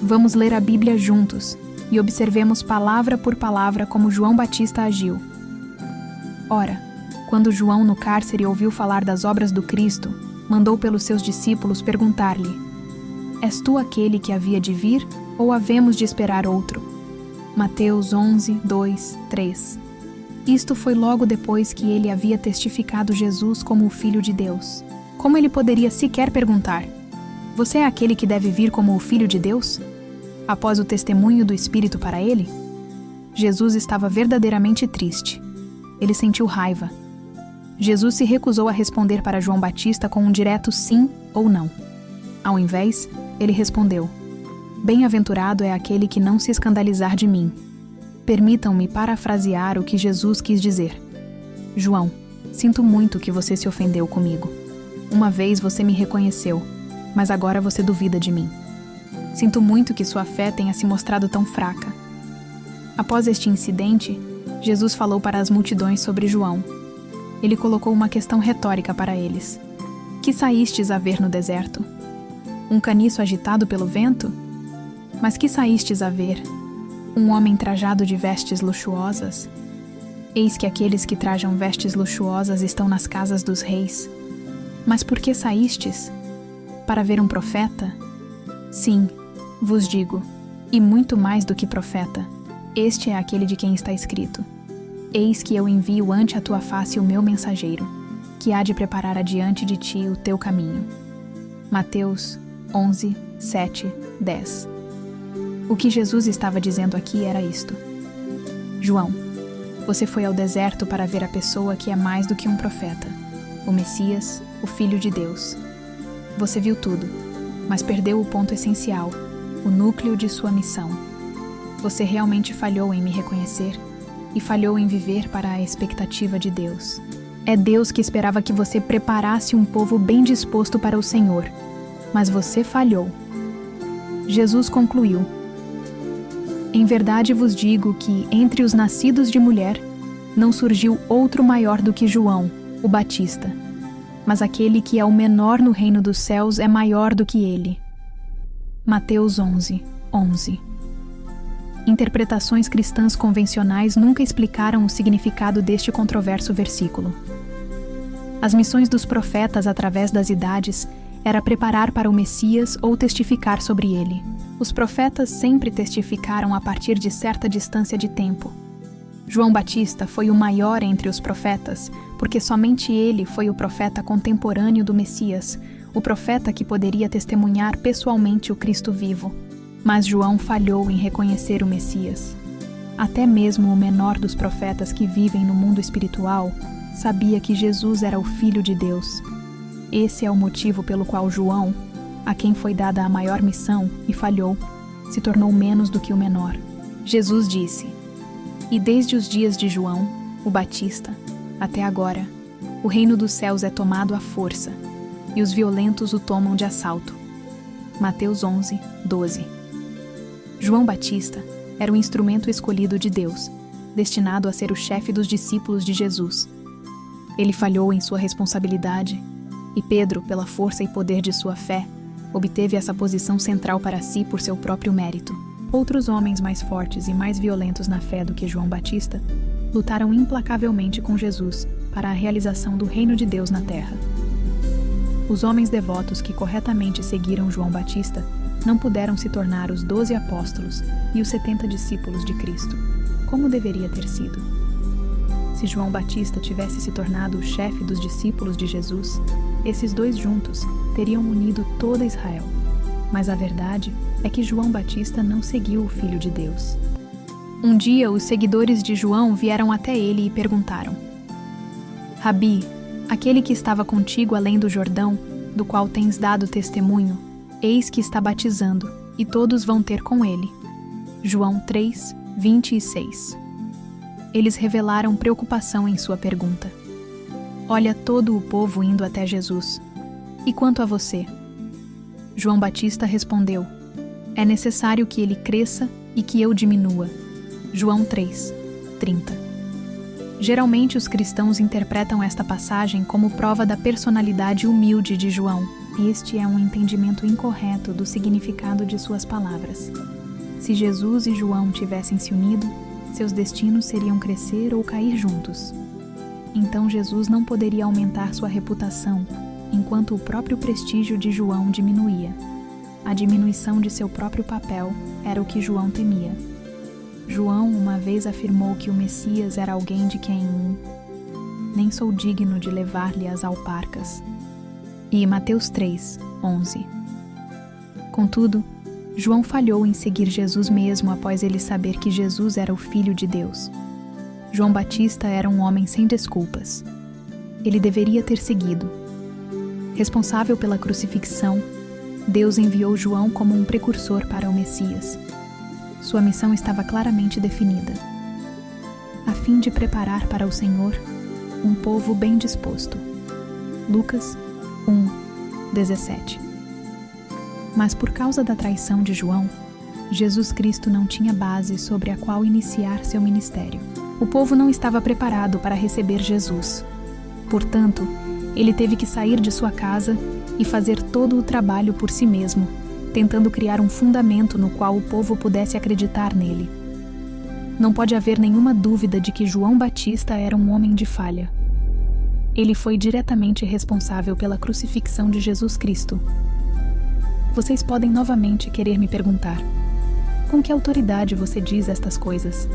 Vamos ler a Bíblia juntos e observemos palavra por palavra como João Batista agiu. Ora, quando João no cárcere ouviu falar das obras do Cristo, mandou pelos seus discípulos perguntar-lhe: És tu aquele que havia de vir, ou havemos de esperar outro? Mateus 11, 2, 3. Isto foi logo depois que ele havia testificado Jesus como o Filho de Deus. Como ele poderia sequer perguntar: Você é aquele que deve vir como o Filho de Deus? Após o testemunho do Espírito para ele? Jesus estava verdadeiramente triste. Ele sentiu raiva. Jesus se recusou a responder para João Batista com um direto sim ou não. Ao invés, ele respondeu: Bem-aventurado é aquele que não se escandalizar de mim. Permitam-me parafrasear o que Jesus quis dizer. João, sinto muito que você se ofendeu comigo. Uma vez você me reconheceu, mas agora você duvida de mim. Sinto muito que sua fé tenha se mostrado tão fraca. Após este incidente, Jesus falou para as multidões sobre João. Ele colocou uma questão retórica para eles. Que saístes a ver no deserto? Um caniço agitado pelo vento? Mas que saístes a ver? Um homem trajado de vestes luxuosas? Eis que aqueles que trajam vestes luxuosas estão nas casas dos reis. Mas por que saístes? Para ver um profeta? Sim, vos digo, e muito mais do que profeta. Este é aquele de quem está escrito: Eis que eu envio ante a tua face o meu mensageiro, que há de preparar adiante de ti o teu caminho. Mateus 11, 7, 10. O que Jesus estava dizendo aqui era isto: João, você foi ao deserto para ver a pessoa que é mais do que um profeta, o Messias, o Filho de Deus. Você viu tudo, mas perdeu o ponto essencial, o núcleo de sua missão. Você realmente falhou em me reconhecer e falhou em viver para a expectativa de Deus. É Deus que esperava que você preparasse um povo bem disposto para o Senhor, mas você falhou. Jesus concluiu: Em verdade vos digo que, entre os nascidos de mulher, não surgiu outro maior do que João, o Batista. Mas aquele que é o menor no reino dos céus é maior do que ele. Mateus 11, 11. Interpretações cristãs convencionais nunca explicaram o significado deste controverso versículo. As missões dos profetas através das idades era preparar para o Messias ou testificar sobre ele. Os profetas sempre testificaram a partir de certa distância de tempo. João Batista foi o maior entre os profetas, porque somente ele foi o profeta contemporâneo do Messias, o profeta que poderia testemunhar pessoalmente o Cristo vivo. Mas João falhou em reconhecer o Messias. Até mesmo o menor dos profetas que vivem no mundo espiritual sabia que Jesus era o Filho de Deus. Esse é o motivo pelo qual João, a quem foi dada a maior missão e falhou, se tornou menos do que o menor. Jesus disse: E desde os dias de João, o Batista, até agora, o reino dos céus é tomado à força, e os violentos o tomam de assalto. Mateus 11, 12. João Batista era o instrumento escolhido de Deus, destinado a ser o chefe dos discípulos de Jesus. Ele falhou em sua responsabilidade, e Pedro, pela força e poder de sua fé, obteve essa posição central para si por seu próprio mérito. Outros homens mais fortes e mais violentos na fé do que João Batista lutaram implacavelmente com Jesus para a realização do reino de Deus na terra. Os homens devotos que corretamente seguiram João Batista não puderam se tornar os 12 apóstolos e os 70 discípulos de Cristo, como deveria ter sido. Se João Batista tivesse se tornado o chefe dos discípulos de Jesus, esses dois juntos teriam unido toda Israel. Mas a verdade é que João Batista não seguiu o Filho de Deus. Um dia, os seguidores de João vieram até ele e perguntaram: Rabi, Aquele que estava contigo além do Jordão, do qual tens dado testemunho, eis que está batizando, e todos vão ter com ele. João 3, 26. Eles revelaram preocupação em sua pergunta. Olha todo o povo indo até Jesus. E quanto a você? João Batista respondeu: é necessário que ele cresça e que eu diminua. João 3, 30. Geralmente os cristãos interpretam esta passagem como prova da personalidade humilde de João. Este é um entendimento incorreto do significado de suas palavras. Se Jesus e João tivessem se unido, seus destinos seriam crescer ou cair juntos. Então Jesus não poderia aumentar sua reputação, enquanto o próprio prestígio de João diminuía. A diminuição de seu próprio papel era o que João temia. João uma vez afirmou que o Messias era alguém de quem nem sou digno de levar-lhe as alparcas. E Mateus 3, 11. Contudo, João falhou em seguir Jesus mesmo após ele saber que Jesus era o Filho de Deus. João Batista era um homem sem desculpas. Ele deveria ter seguido. Responsável pela crucifixão, Deus enviou João como um precursor para o Messias. Sua missão estava claramente definida, a fim de preparar para o Senhor um povo bem disposto. Lucas 1, 17. Mas por causa da traição de João, Jesus Cristo não tinha base sobre a qual iniciar seu ministério. O povo não estava preparado para receber Jesus. Portanto, ele teve que sair de sua casa e fazer todo o trabalho por si mesmo, tentando criar um fundamento no qual o povo pudesse acreditar nele. Não pode haver nenhuma dúvida de que João Batista era um homem de falha. Ele foi diretamente responsável pela crucifixão de Jesus Cristo. Vocês podem novamente querer me perguntar: com que autoridade você diz estas coisas?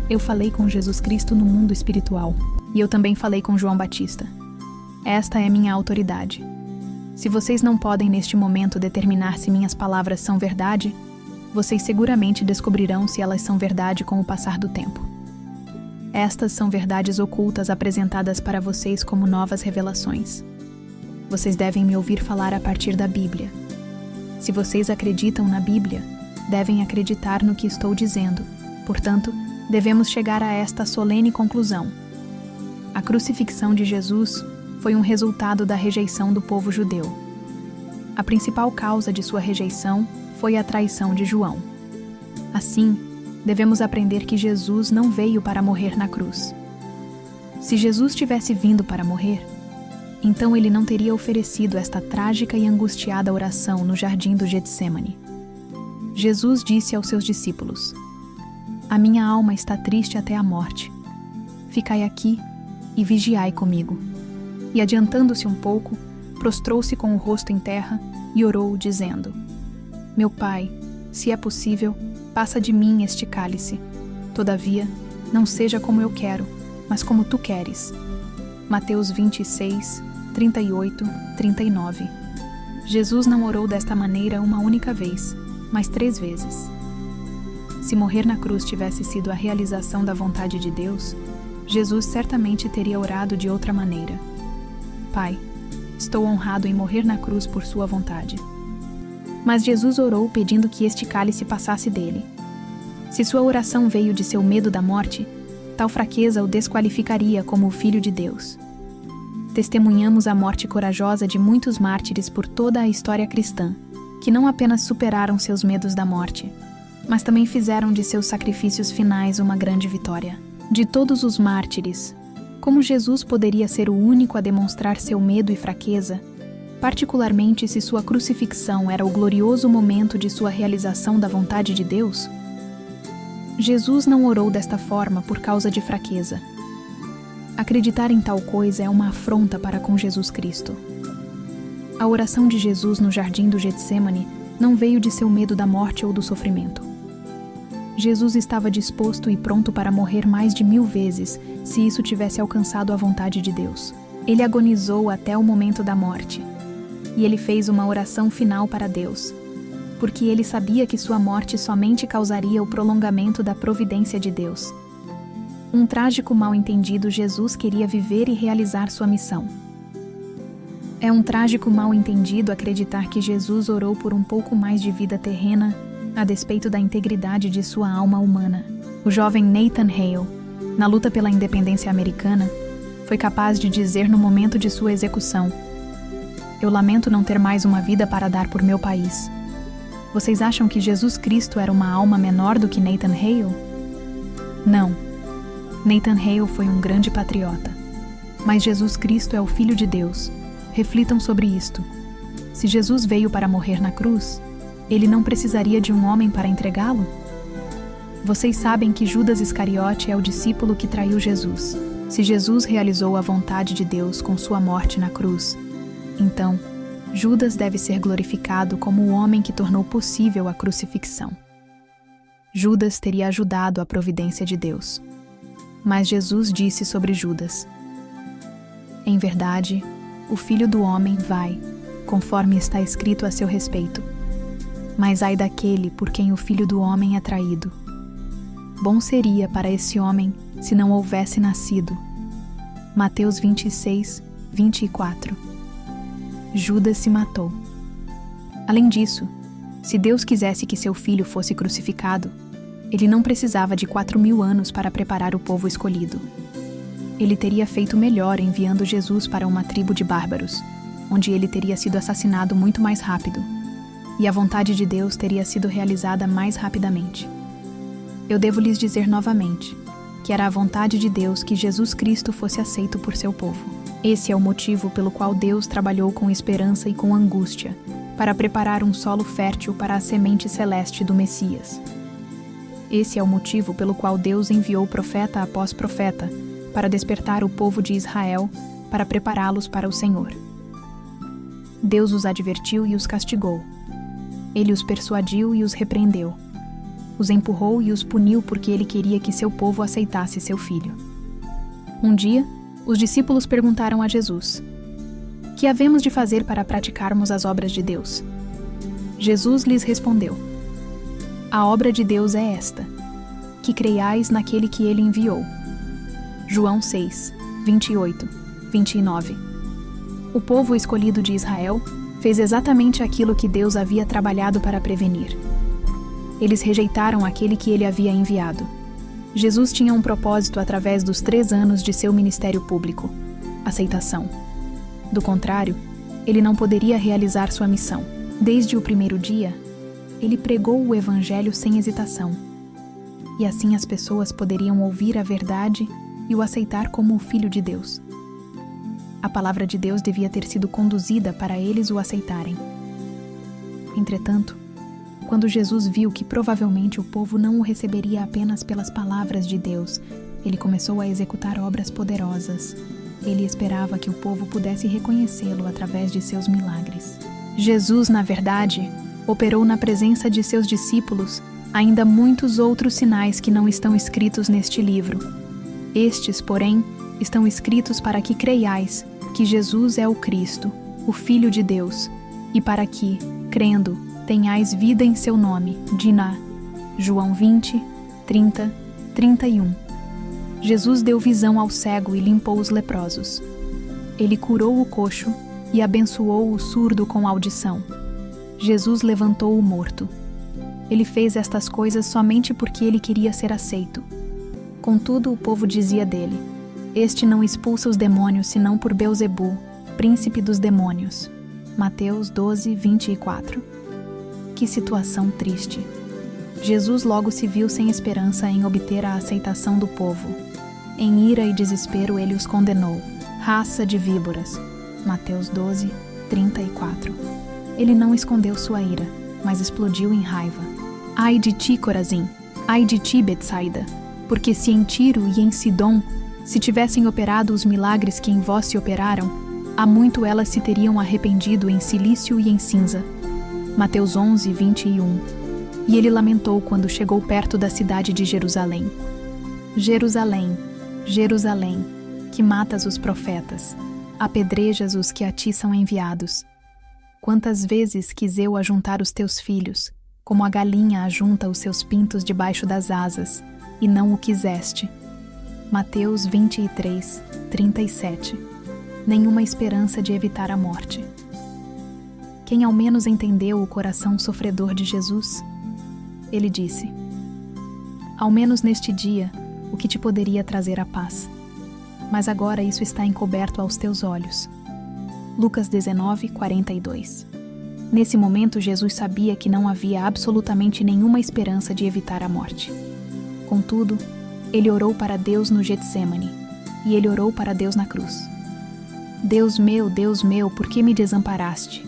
Eu falei com Jesus Cristo no mundo espiritual, e eu também falei com João Batista. Esta é minha autoridade. Se vocês não podem neste momento determinar se minhas palavras são verdade, vocês seguramente descobrirão se elas são verdade com o passar do tempo. Estas são verdades ocultas apresentadas para vocês como novas revelações. Vocês devem me ouvir falar a partir da Bíblia. Se vocês acreditam na Bíblia, devem acreditar no que estou dizendo. Portanto, devemos chegar a esta solene conclusão. A crucifixão de Jesus foi um resultado da rejeição do povo judeu. A principal causa de sua rejeição foi a traição de João. Assim, devemos aprender que Jesus não veio para morrer na cruz. Se Jesus tivesse vindo para morrer, então ele não teria oferecido esta trágica e angustiada oração no jardim do Getsêmani. Jesus disse aos seus discípulos: a minha alma está triste até a morte. Ficai aqui e vigiai comigo. E adiantando-se um pouco, prostrou-se com o rosto em terra e orou, dizendo: meu Pai, se é possível, passa de mim este cálice. Todavia, não seja como eu quero, mas como tu queres. Mateus 26, 38, 39. Jesus não orou desta maneira uma única vez, mas 3 vezes. Se morrer na cruz tivesse sido a realização da vontade de Deus, Jesus certamente teria orado de outra maneira. Pai, estou honrado em morrer na cruz por sua vontade. Mas Jesus orou pedindo que este cálice passasse dele. Se sua oração veio de seu medo da morte, tal fraqueza o desqualificaria como o Filho de Deus. Testemunhamos a morte corajosa de muitos mártires por toda a história cristã, que não apenas superaram seus medos da morte, mas também fizeram de seus sacrifícios finais uma grande vitória. De todos os mártires, como Jesus poderia ser o único a demonstrar seu medo e fraqueza, particularmente se sua crucifixão era o glorioso momento de sua realização da vontade de Deus? Jesus não orou desta forma por causa de fraqueza. Acreditar em tal coisa é uma afronta para com Jesus Cristo. A oração de Jesus no jardim do Getsêmani não veio de seu medo da morte ou do sofrimento. Jesus estava disposto e pronto para morrer mais de 1000 vezes, se isso tivesse alcançado a vontade de Deus. Ele agonizou até o momento da morte. E ele fez uma oração final para Deus, porque ele sabia que sua morte somente causaria o prolongamento da providência de Deus. Um trágico mal-entendido, Jesus queria viver e realizar sua missão. É um trágico mal-entendido acreditar que Jesus orou por um pouco mais de vida terrena, a despeito da integridade de sua alma humana. O jovem Nathan Hale, na luta pela independência americana, foi capaz de dizer no momento de sua execução: "Eu lamento não ter mais uma vida para dar por meu país." Vocês acham que Jesus Cristo era uma alma menor do que Nathan Hale? Não. Nathan Hale foi um grande patriota. Mas Jesus Cristo é o Filho de Deus. Reflitam sobre isto. Se Jesus veio para morrer na cruz, ele não precisaria de um homem para entregá-lo? Vocês sabem que Judas Iscariote é o discípulo que traiu Jesus. Se Jesus realizou a vontade de Deus com sua morte na cruz, então Judas deve ser glorificado como o homem que tornou possível a crucifixão. Judas teria ajudado a providência de Deus. Mas Jesus disse sobre Judas: "Em verdade, o Filho do Homem vai, conforme está escrito a seu respeito. Mas ai daquele por quem o Filho do Homem é traído. Bom seria para esse homem se não houvesse nascido." Mateus 26, 24. Judas se matou. Além disso, se Deus quisesse que seu filho fosse crucificado, ele não precisava de 4.000 anos para preparar o povo escolhido. Ele teria feito melhor enviando Jesus para uma tribo de bárbaros, onde ele teria sido assassinado muito mais rápido, e a vontade de Deus teria sido realizada mais rapidamente. Eu devo lhes dizer novamente que era a vontade de Deus que Jesus Cristo fosse aceito por seu povo. Esse é o motivo pelo qual Deus trabalhou com esperança e com angústia, para preparar um solo fértil para a semente celeste do Messias. Esse é o motivo pelo qual Deus enviou profeta após profeta, para despertar o povo de Israel, para prepará-los para o Senhor. Deus os advertiu e os castigou. Ele os persuadiu e os repreendeu. Os empurrou e os puniu porque ele queria que seu povo aceitasse seu filho. Um dia, os discípulos perguntaram a Jesus: "Que havemos de fazer para praticarmos as obras de Deus?" Jesus lhes respondeu: "A obra de Deus é esta, que creiais naquele que ele enviou." João 6, 28, 29. O povo escolhido de Israel fez exatamente aquilo que Deus havia trabalhado para prevenir. Eles rejeitaram aquele que ele havia enviado. Jesus tinha um propósito através dos 3 anos de seu ministério público: aceitação. Do contrário, ele não poderia realizar sua missão. Desde o primeiro dia, ele pregou o Evangelho sem hesitação. E assim as pessoas poderiam ouvir a verdade e o aceitar como o Filho de Deus. A palavra de Deus devia ter sido conduzida para eles o aceitarem. Entretanto, quando Jesus viu que provavelmente o povo não o receberia apenas pelas palavras de Deus, ele começou a executar obras poderosas. Ele esperava que o povo pudesse reconhecê-lo através de seus milagres. Jesus, na verdade, operou na presença de seus discípulos ainda muitos outros sinais que não estão escritos neste livro. Estes, porém, estão escritos para que creiais que Jesus é o Cristo, o Filho de Deus, e para que, crendo, tenhais vida em seu nome. Diná. João 20, 30, 31. Jesus deu visão ao cego e limpou os leprosos. Ele curou o coxo e abençoou o surdo com audição. Jesus levantou o morto. Ele fez estas coisas somente porque ele queria ser aceito. Contudo, o povo dizia dele: "Este não expulsa os demônios senão por Beelzebu, príncipe dos demônios." Mateus 12, 24. Que situação triste. Jesus logo se viu sem esperança em obter a aceitação do povo. Em ira e desespero ele os condenou. Raça de víboras. Mateus 12, 34. Ele não escondeu sua ira, mas explodiu em raiva. Ai de ti, Corazim! Ai de ti, Betsaida! Porque se em Tiro e em Sidom se tivessem operado os milagres que em vós se operaram, há muito elas se teriam arrependido em cilício e em cinza. Mateus 11, 21. E ele lamentou quando chegou perto da cidade de Jerusalém. Jerusalém, Jerusalém, que matas os profetas, apedrejas os que a ti são enviados. Quantas vezes quis eu ajuntar os teus filhos, como a galinha ajunta os seus pintos debaixo das asas, e não o quiseste. Mateus 23, 37. Nenhuma esperança de evitar a morte. Quem ao menos entendeu o coração sofredor de Jesus? Ele disse: ao menos neste dia, o que te poderia trazer a paz. Mas agora isso está encoberto aos teus olhos. Lucas 19, 42. Nesse momento, Jesus sabia que não havia absolutamente nenhuma esperança de evitar a morte. Contudo, ele orou para Deus no Getsêmani, e ele orou para Deus na cruz. Deus meu, por que me desamparaste?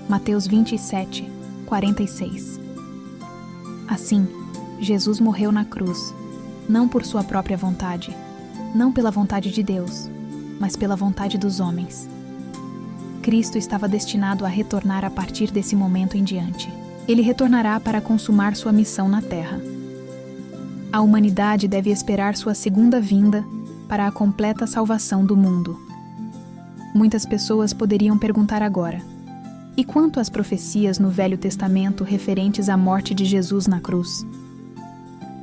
Mateus 27, 46. Assim, Jesus morreu na cruz, não por sua própria vontade, não pela vontade de Deus, mas pela vontade dos homens. Cristo estava destinado a retornar a partir desse momento em diante. Ele retornará para consumar sua missão na Terra. A humanidade deve esperar sua segunda vinda para a completa salvação do mundo. Muitas pessoas poderiam perguntar agora: e quanto às profecias no Velho Testamento referentes à morte de Jesus na cruz?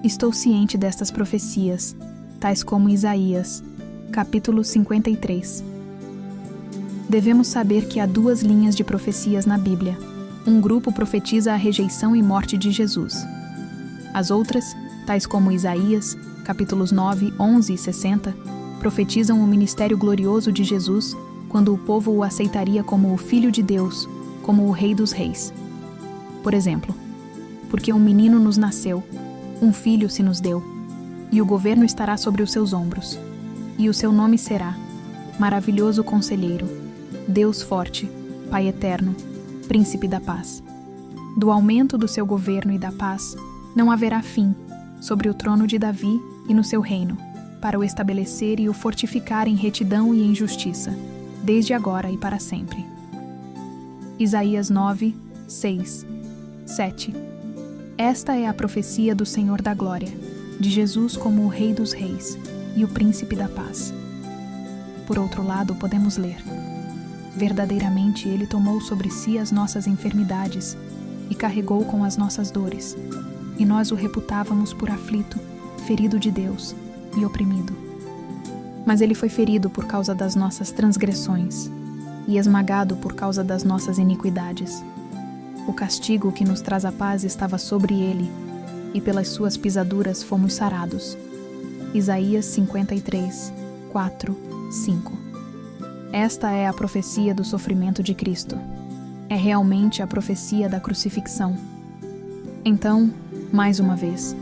Estou ciente destas profecias, tais como Isaías, capítulo 53. Devemos saber que há duas linhas de profecias na Bíblia. Um grupo profetiza a rejeição e morte de Jesus. As outras, tais como Isaías, capítulos 9, 11 e 60, profetizam o ministério glorioso de Jesus quando o povo o aceitaria como o Filho de Deus, como o Rei dos Reis. Por exemplo, porque um menino nos nasceu, um filho se nos deu, e o governo estará sobre os seus ombros, e o seu nome será Maravilhoso Conselheiro, Deus Forte, Pai Eterno, Príncipe da Paz. Do aumento do seu governo e da paz não haverá fim, sobre o trono de Davi e no seu reino, para o estabelecer e o fortificar em retidão e em justiça, desde agora e para sempre. Isaías 9, 6, 7. Esta é a profecia do Senhor da Glória, de Jesus como o Rei dos Reis e o Príncipe da Paz. Por outro lado, podemos ler: verdadeiramente Ele tomou sobre si as nossas enfermidades e carregou com as nossas dores, e nós o reputávamos por aflito, ferido de Deus e oprimido. Mas Ele foi ferido por causa das nossas transgressões e esmagado por causa das nossas iniquidades. O castigo que nos traz a paz estava sobre ele, e pelas suas pisaduras fomos sarados. Isaías 53, 4, 5. Esta é a profecia do sofrimento de Cristo. É realmente a profecia da crucifixão. Então, mais uma vez,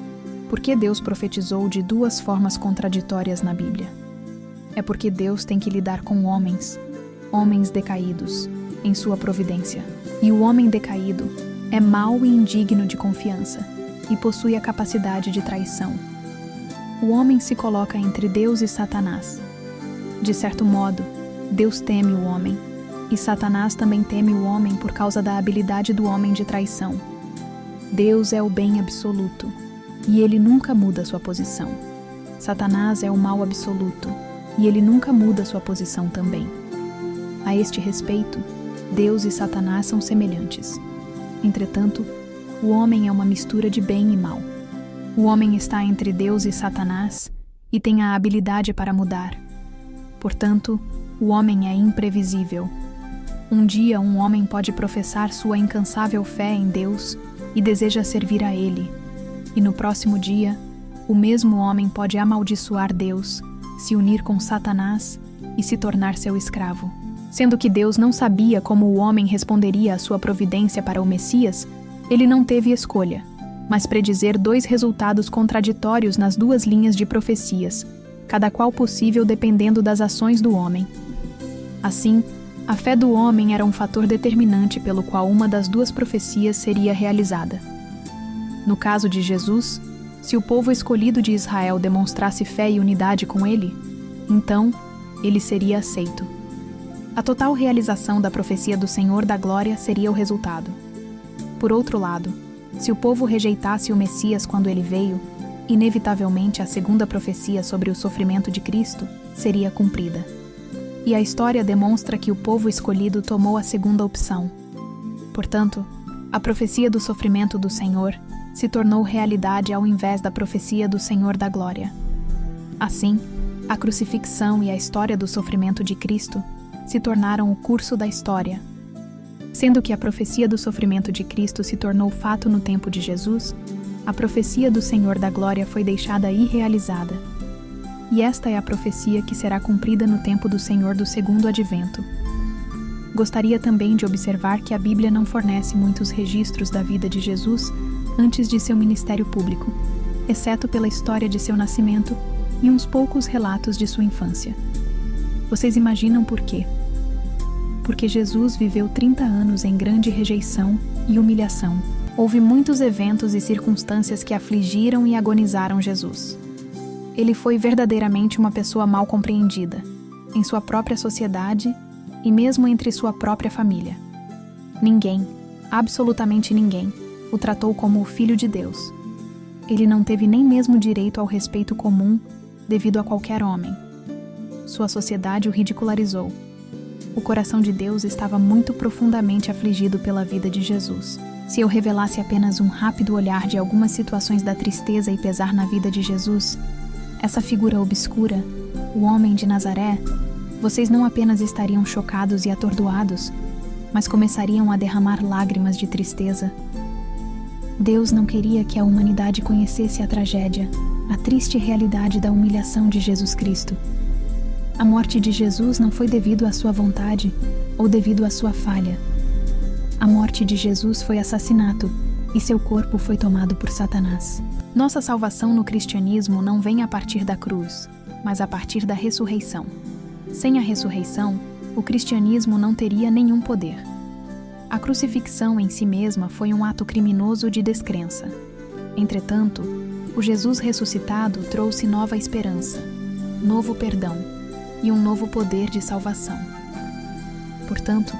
por que Deus profetizou de duas formas contraditórias na Bíblia? É porque Deus tem que lidar com homens decaídos, em sua providência. E o homem decaído é mau e indigno de confiança, e possui a capacidade de traição. O homem se coloca entre Deus e Satanás. De certo modo, Deus teme o homem, e Satanás também teme o homem por causa da habilidade do homem de traição. Deus é o bem absoluto, e ele nunca muda sua posição. Satanás é o mal absoluto, e ele nunca muda sua posição também. A este respeito, Deus e Satanás são semelhantes. Entretanto, o homem é uma mistura de bem e mal. O homem está entre Deus e Satanás e tem a habilidade para mudar. Portanto, o homem é imprevisível. Um dia um homem pode professar sua incansável fé em Deus e deseja servir a Ele. E no próximo dia, o mesmo homem pode amaldiçoar Deus, se unir com Satanás e se tornar seu escravo. Sendo que Deus não sabia como o homem responderia à sua providência para o Messias, ele não teve escolha, mas predizer dois resultados contraditórios nas duas linhas de profecias, cada qual possível dependendo das ações do homem. Assim, a fé do homem era um fator determinante pelo qual uma das duas profecias seria realizada. No caso de Jesus, se o povo escolhido de Israel demonstrasse fé e unidade com ele, então ele seria aceito. A total realização da profecia do Senhor da Glória seria o resultado. Por outro lado, se o povo rejeitasse o Messias quando ele veio, inevitavelmente a segunda profecia sobre o sofrimento de Cristo seria cumprida. E a história demonstra que o povo escolhido tomou a segunda opção. Portanto, a profecia do sofrimento do Senhor se tornou realidade ao invés da profecia do Senhor da Glória. Assim, a crucifixão e a história do sofrimento de Cristo se tornaram o curso da história. Sendo que a profecia do sofrimento de Cristo se tornou fato no tempo de Jesus, a profecia do Senhor da Glória foi deixada irrealizada. E esta é a profecia que será cumprida no tempo do Senhor do segundo advento. Gostaria também de observar que a Bíblia não fornece muitos registros da vida de Jesus antes de seu ministério público, exceto pela história de seu nascimento e uns poucos relatos de sua infância. Vocês imaginam por quê? Porque Jesus viveu 30 anos em grande rejeição e humilhação. Houve muitos eventos e circunstâncias que afligiram e agonizaram Jesus. Ele foi verdadeiramente uma pessoa mal compreendida, em sua própria sociedade e mesmo entre sua própria família. Ninguém, absolutamente ninguém, o tratou como o Filho de Deus. Ele não teve nem mesmo direito ao respeito comum devido a qualquer homem. Sua sociedade o ridicularizou. O coração de Deus estava muito profundamente afligido pela vida de Jesus. Se eu revelasse apenas um rápido olhar de algumas situações da tristeza e pesar na vida de Jesus, essa figura obscura, o homem de Nazaré, vocês não apenas estariam chocados e atordoados, mas começariam a derramar lágrimas de tristeza. Deus não queria que a humanidade conhecesse a tragédia, a triste realidade da humilhação de Jesus Cristo. A morte de Jesus não foi devido à sua vontade ou devido à sua falha. A morte de Jesus foi assassinato e seu corpo foi tomado por Satanás. Nossa salvação no cristianismo não vem a partir da cruz, mas a partir da ressurreição. Sem a ressurreição, o cristianismo não teria nenhum poder. A crucifixão em si mesma foi um ato criminoso de descrença. Entretanto, o Jesus ressuscitado trouxe nova esperança, novo perdão e um novo poder de salvação. Portanto,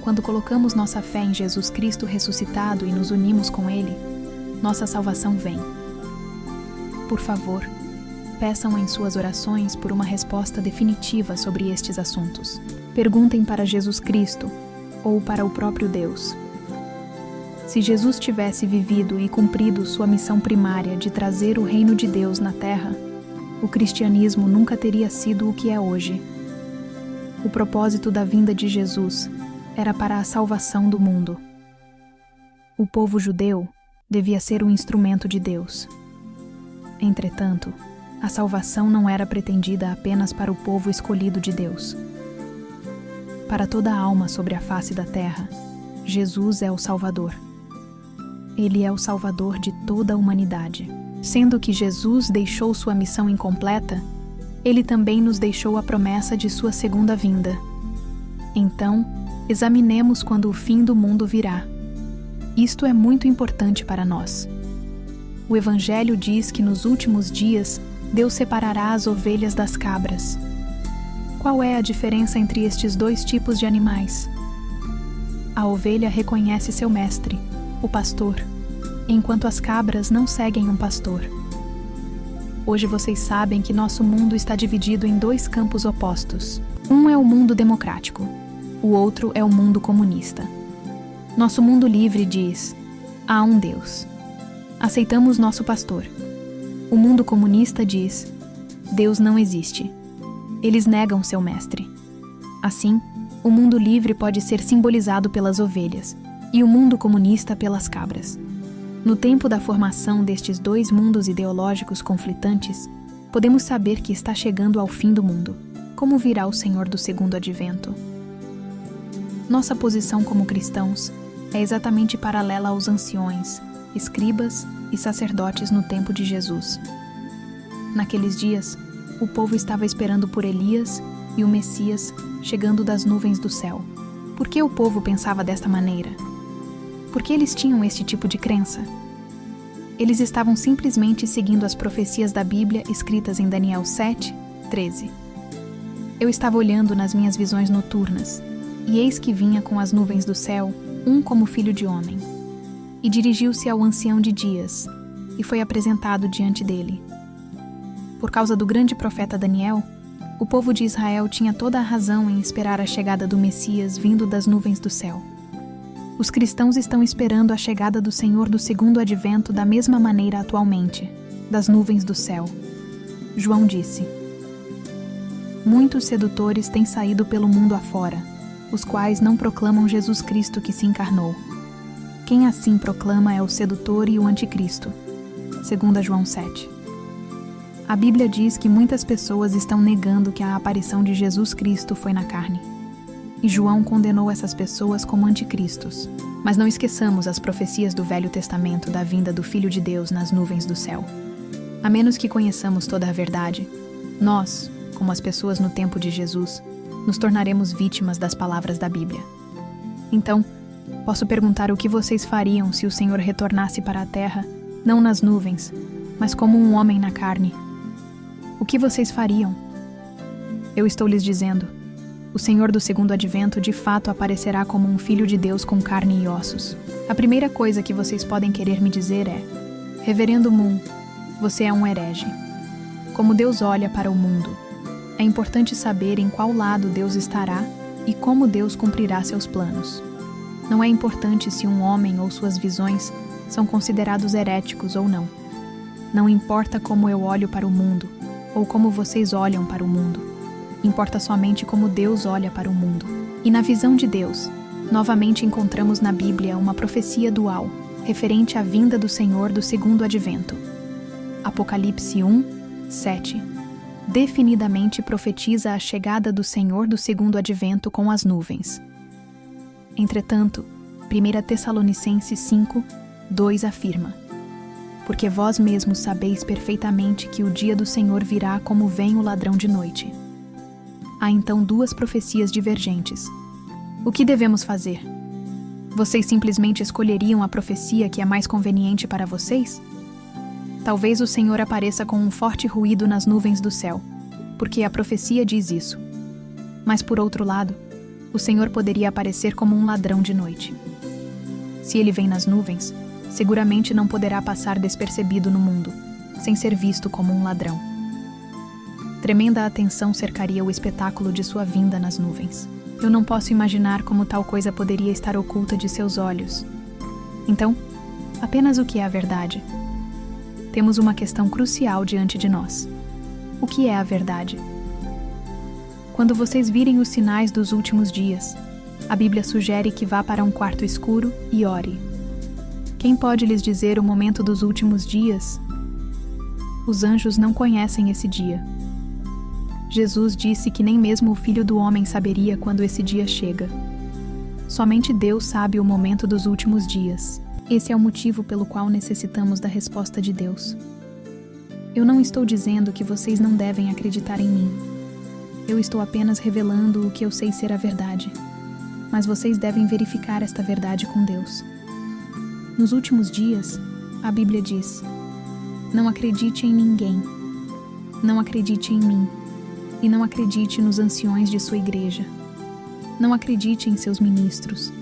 quando colocamos nossa fé em Jesus Cristo ressuscitado e nos unimos com Ele, nossa salvação vem. Por favor, peçam em suas orações por uma resposta definitiva sobre estes assuntos. Perguntem para Jesus Cristo ou para o próprio Deus. Se Jesus tivesse vivido e cumprido sua missão primária de trazer o reino de Deus na Terra, o cristianismo nunca teria sido o que é hoje. O propósito da vinda de Jesus era para a salvação do mundo. O povo judeu devia ser um instrumento de Deus. Entretanto, a salvação não era pretendida apenas para o povo escolhido de Deus. Para toda alma sobre a face da terra, Jesus é o Salvador. Ele é o Salvador de toda a humanidade. Sendo que Jesus deixou sua missão incompleta, Ele também nos deixou a promessa de sua segunda vinda. Então, examinemos quando o fim do mundo virá. Isto é muito importante para nós. O Evangelho diz que nos últimos dias, Deus separará as ovelhas das cabras. Qual é a diferença entre estes dois tipos de animais? A ovelha reconhece seu mestre, o pastor, enquanto as cabras não seguem um pastor. Hoje vocês sabem que nosso mundo está dividido em dois campos opostos. Um é o mundo democrático, o outro é o mundo comunista. Nosso mundo livre diz: há um Deus. Aceitamos nosso pastor. O mundo comunista diz: Deus não existe. Eles negam seu mestre. Assim, o mundo livre pode ser simbolizado pelas ovelhas e o mundo comunista pelas cabras. No tempo da formação destes dois mundos ideológicos conflitantes, podemos saber que está chegando ao fim do mundo. Como virá o Senhor do segundo advento? Nossa posição como cristãos é exatamente paralela aos anciões, escribas e sacerdotes no tempo de Jesus. Naqueles dias, o povo estava esperando por Elias e o Messias chegando das nuvens do céu. Por que o povo pensava desta maneira? Por que eles tinham este tipo de crença? Eles estavam simplesmente seguindo as profecias da Bíblia escritas em Daniel 7, 13. Eu estava olhando nas minhas visões noturnas, e eis que vinha com as nuvens do céu, um como filho de homem. E dirigiu-se ao ancião de dias, e foi apresentado diante dele. Por causa do grande profeta Daniel, o povo de Israel tinha toda a razão em esperar a chegada do Messias vindo das nuvens do céu. Os cristãos estão esperando a chegada do Senhor do segundo advento da mesma maneira atualmente, das nuvens do céu. João disse: Muitos sedutores têm saído pelo mundo afora, os quais não proclamam Jesus Cristo que se encarnou. Quem assim proclama é o sedutor e o anticristo. 2 João 7. A Bíblia diz que muitas pessoas estão negando que a aparição de Jesus Cristo foi na carne. E João condenou essas pessoas como anticristos. Mas não esqueçamos as profecias do Velho Testamento da vinda do Filho de Deus nas nuvens do céu. A menos que conheçamos toda a verdade, nós, como as pessoas no tempo de Jesus, nos tornaremos vítimas das palavras da Bíblia. Então, posso perguntar o que vocês fariam se o Senhor retornasse para a terra, não nas nuvens, mas como um homem na carne? O que vocês fariam? Eu estou lhes dizendo: o Senhor do segundo advento de fato aparecerá como um filho de Deus com carne e ossos. A primeira coisa que vocês podem querer me dizer é: Reverendo Moon, você é um herege. Como Deus olha para o mundo, é importante saber em qual lado Deus estará e como Deus cumprirá seus planos. Não é importante se um homem ou suas visões são considerados heréticos ou não. Não importa como eu olho para o mundo, ou como vocês olham para o mundo. Importa somente como Deus olha para o mundo. E na visão de Deus, novamente encontramos na Bíblia uma profecia dual, referente à vinda do Senhor do segundo advento. Apocalipse 1, 7. Definidamente profetiza a chegada do Senhor do segundo advento com as nuvens. Entretanto, 1 Tessalonicenses 5, 2 afirma: Porque vós mesmos sabeis perfeitamente que o dia do Senhor virá como vem o ladrão de noite. Há então duas profecias divergentes. O que devemos fazer? Vocês simplesmente escolheriam a profecia que é mais conveniente para vocês? Talvez o Senhor apareça com um forte ruído nas nuvens do céu, porque a profecia diz isso. Mas, por outro lado, o Senhor poderia aparecer como um ladrão de noite. Se ele vem nas nuvens, seguramente não poderá passar despercebido no mundo, sem ser visto como um ladrão. Tremenda atenção cercaria o espetáculo de sua vinda nas nuvens. Eu não posso imaginar como tal coisa poderia estar oculta de seus olhos. Então, apenas o que é a verdade? Temos uma questão crucial diante de nós. O que é a verdade? Quando vocês virem os sinais dos últimos dias, a Bíblia sugere que vá para um quarto escuro e ore. Quem pode lhes dizer o momento dos últimos dias? Os anjos não conhecem esse dia. Jesus disse que nem mesmo o Filho do Homem saberia quando esse dia chega. Somente Deus sabe o momento dos últimos dias. Esse é o motivo pelo qual necessitamos da resposta de Deus. Eu não estou dizendo que vocês não devem acreditar em mim. Eu estou apenas revelando o que eu sei ser a verdade. Mas vocês devem verificar esta verdade com Deus. Nos últimos dias, a Bíblia diz: Não acredite em ninguém. Não acredite em mim. E não acredite nos anciões de sua igreja. Não acredite em seus ministros.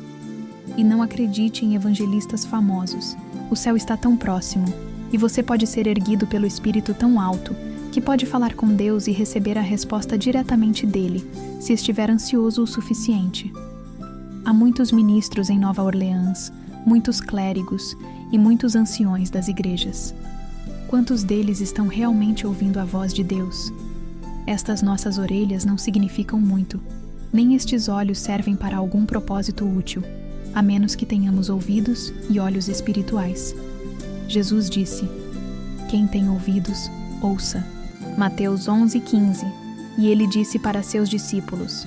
E não acredite em evangelistas famosos. O céu está tão próximo, e você pode ser erguido pelo Espírito tão alto, que pode falar com Deus e receber a resposta diretamente dele, se estiver ansioso o suficiente. Há muitos ministros em Nova Orleans, muitos clérigos e muitos anciões das igrejas. Quantos deles estão realmente ouvindo a voz de Deus? Estas nossas orelhas não significam muito, nem estes olhos servem para algum propósito útil, a menos que tenhamos ouvidos e olhos espirituais. Jesus disse: Quem tem ouvidos, ouça. Mateus 11:15. E ele disse para seus discípulos: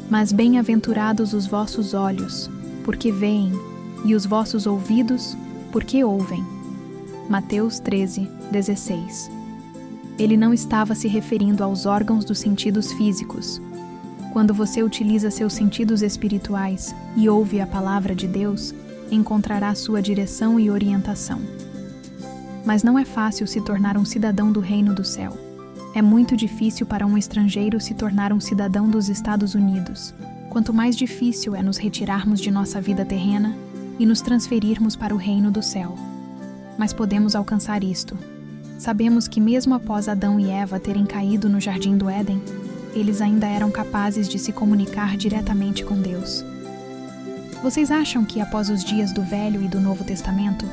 Mas bem-aventurados os vossos olhos, porque veem, e os vossos ouvidos, porque ouvem. Mateus 13:16. Ele não estava se referindo aos órgãos dos sentidos físicos. Quando você utiliza seus sentidos espirituais e ouve a palavra de Deus, encontrará sua direção e orientação. Mas não é fácil se tornar um cidadão do reino do céu. É muito difícil para um estrangeiro se tornar um cidadão dos Estados Unidos. Quanto mais difícil é nos retirarmos de nossa vida terrena e nos transferirmos para o reino do céu. Mas podemos alcançar isto. Sabemos que mesmo após Adão e Eva terem caído no Jardim do Éden, eles ainda eram capazes de se comunicar diretamente com Deus. Vocês acham que após os dias do Velho e do Novo Testamento,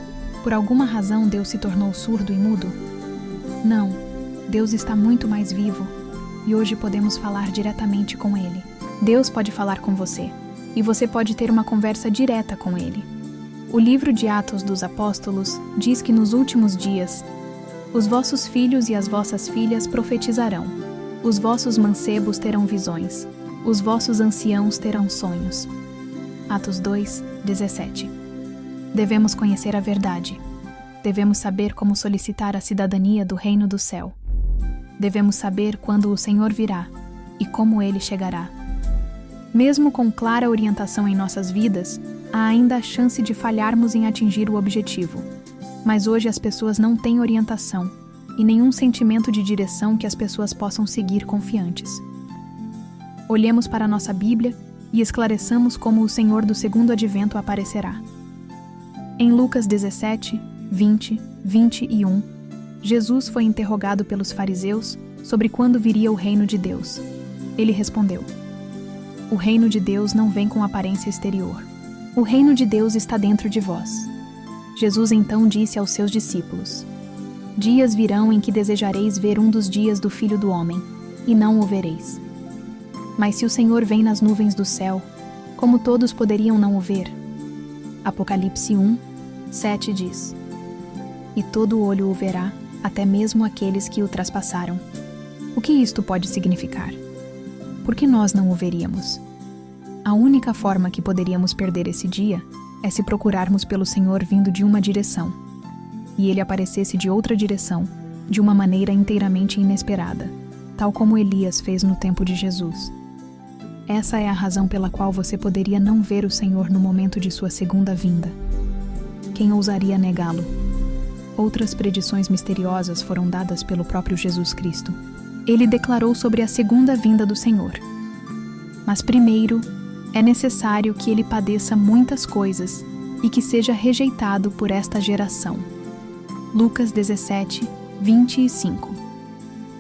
por alguma razão Deus se tornou surdo e mudo? Não. Deus está muito mais vivo e hoje podemos falar diretamente com Ele. Deus pode falar com você e você pode ter uma conversa direta com Ele. O livro de Atos dos Apóstolos diz que nos últimos dias, os vossos filhos e as vossas filhas profetizarão, os vossos mancebos terão visões, os vossos anciãos terão sonhos. Atos 2, 17. Devemos conhecer a verdade. Devemos saber como solicitar a cidadania do reino do céu. Devemos saber quando o Senhor virá e como Ele chegará. Mesmo com clara orientação em nossas vidas, há ainda a chance de falharmos em atingir o objetivo. Mas hoje as pessoas não têm orientação e nenhum sentimento de direção que as pessoas possam seguir confiantes. Olhemos para a nossa Bíblia e esclareçamos como o Senhor do segundo advento aparecerá. Em Lucas 17, 20, 21, Jesus foi interrogado pelos fariseus sobre quando viria o reino de Deus. Ele respondeu: o reino de Deus não vem com aparência exterior. O reino de Deus está dentro de vós. Jesus então disse aos seus discípulos: dias virão em que desejareis ver um dos dias do Filho do Homem, e não o vereis. Mas se o Senhor vem nas nuvens do céu, como todos poderiam não o ver? Apocalipse 1, 7 diz: e todo olho o verá, até mesmo aqueles que o traspassaram. O que isto pode significar? Por que nós não o veríamos? A única forma que poderíamos perder esse dia é se procurarmos pelo Senhor vindo de uma direção, e Ele aparecesse de outra direção, de uma maneira inteiramente inesperada, tal como Elias fez no tempo de Jesus. Essa é a razão pela qual você poderia não ver o Senhor no momento de sua segunda vinda. Quem ousaria negá-lo? Outras predições misteriosas foram dadas pelo próprio Jesus Cristo. Ele declarou sobre a segunda vinda do Senhor. Mas primeiro, é necessário que ele padeça muitas coisas e que seja rejeitado por esta geração. Lucas 17, 25.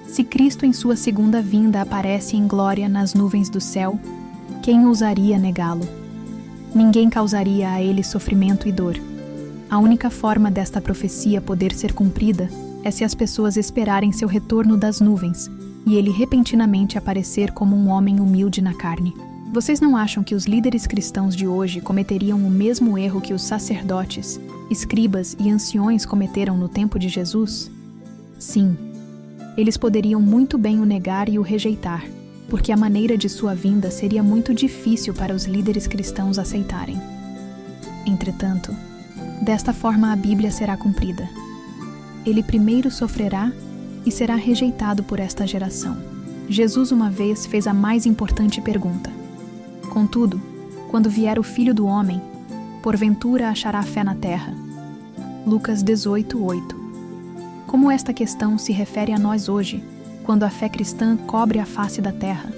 Se Cristo em sua segunda vinda aparece em glória nas nuvens do céu, quem ousaria negá-lo? Ninguém causaria a ele sofrimento e dor. A única forma desta profecia poder ser cumprida é se as pessoas esperarem seu retorno das nuvens e ele repentinamente aparecer como um homem humilde na carne. Vocês não acham que os líderes cristãos de hoje cometeriam o mesmo erro que os sacerdotes, escribas e anciões cometeram no tempo de Jesus? Sim, eles poderiam muito bem o negar e o rejeitar, porque a maneira de sua vinda seria muito difícil para os líderes cristãos aceitarem. Entretanto, desta forma a Bíblia será cumprida. Ele primeiro sofrerá e será rejeitado por esta geração. Jesus uma vez fez a mais importante pergunta: contudo, quando vier o Filho do Homem, porventura achará fé na terra? Lucas 18, 8. Como esta questão se refere a nós hoje, quando a fé cristã cobre a face da terra?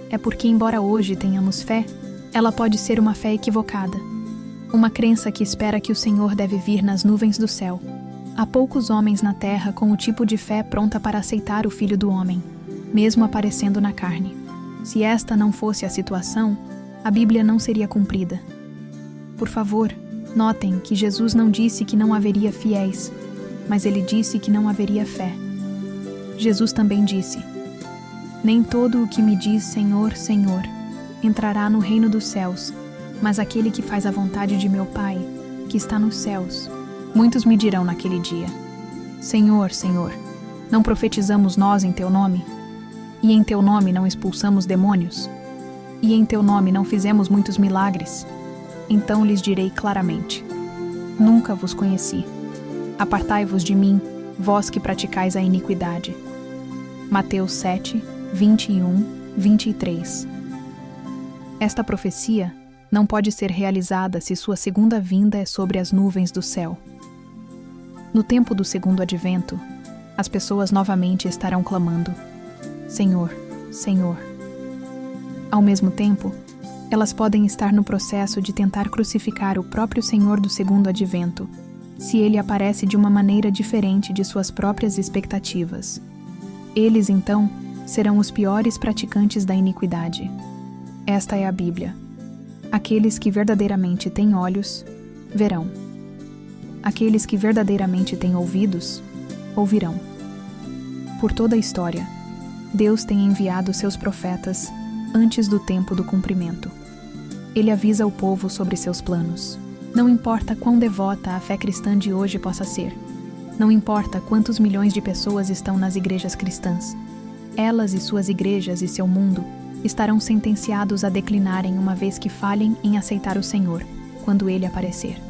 É porque, embora hoje tenhamos fé, ela pode ser uma fé equivocada. Uma crença que espera que o Senhor deve vir nas nuvens do céu. Há poucos homens na terra com o tipo de fé pronta para aceitar o Filho do Homem, mesmo aparecendo na carne. Se esta não fosse a situação, a Bíblia não seria cumprida. Por favor, notem que Jesus não disse que não haveria fiéis, mas ele disse que não haveria fé. Jesus também disse: nem todo o que me diz Senhor, Senhor, entrará no reino dos céus, mas aquele que faz a vontade de meu Pai, que está nos céus. Muitos me dirão naquele dia: Senhor, Senhor, não profetizamos nós em teu nome? E em teu nome não expulsamos demônios? E em teu nome não fizemos muitos milagres? Então lhes direi claramente: nunca vos conheci. Apartai-vos de mim, vós que praticais a iniquidade. Mateus 7, 21, 23. Esta profecia não pode ser realizada se sua segunda vinda é sobre as nuvens do céu. No tempo do segundo advento, as pessoas novamente estarão clamando: Senhor, Senhor. Ao mesmo tempo, elas podem estar no processo de tentar crucificar o próprio Senhor do segundo advento, se ele aparece de uma maneira diferente de suas próprias expectativas. Eles, então, serão os piores praticantes da iniquidade. Esta é a Bíblia. Aqueles que verdadeiramente têm olhos, verão. Aqueles que verdadeiramente têm ouvidos, ouvirão. Por toda a história, Deus tem enviado seus profetas antes do tempo do cumprimento. Ele avisa o povo sobre seus planos. Não importa quão devota a fé cristã de hoje possa ser. Não importa quantos milhões de pessoas estão nas igrejas cristãs. Elas e suas igrejas e seu mundo estarão sentenciados a declinarem uma vez que falhem em aceitar o Senhor, quando Ele aparecer.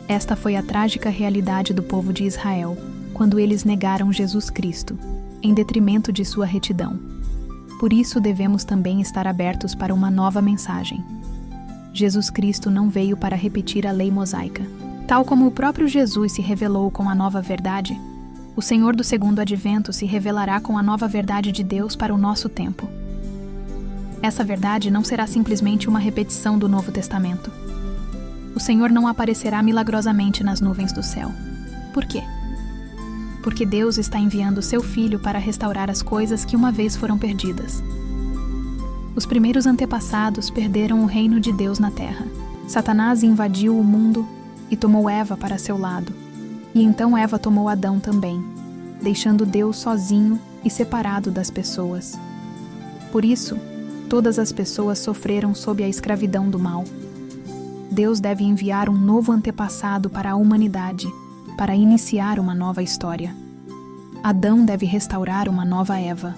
Esta foi a trágica realidade do povo de Israel, quando eles negaram Jesus Cristo, em detrimento de sua retidão. Por isso devemos também estar abertos para uma nova mensagem. Jesus Cristo não veio para repetir a lei mosaica. Tal como o próprio Jesus se revelou com a nova verdade, o Senhor do segundo advento se revelará com a nova verdade de Deus para o nosso tempo. Essa verdade não será simplesmente uma repetição do Novo Testamento. O Senhor não aparecerá milagrosamente nas nuvens do céu. Por quê? Porque Deus está enviando seu Filho para restaurar as coisas que uma vez foram perdidas. Os primeiros antepassados perderam o reino de Deus na terra. Satanás invadiu o mundo e tomou Eva para seu lado. E então Eva tomou Adão também, deixando Deus sozinho e separado das pessoas. Por isso, todas as pessoas sofreram sob a escravidão do mal. Deus deve enviar um novo antepassado para a humanidade, para iniciar uma nova história. Adão deve restaurar uma nova Eva.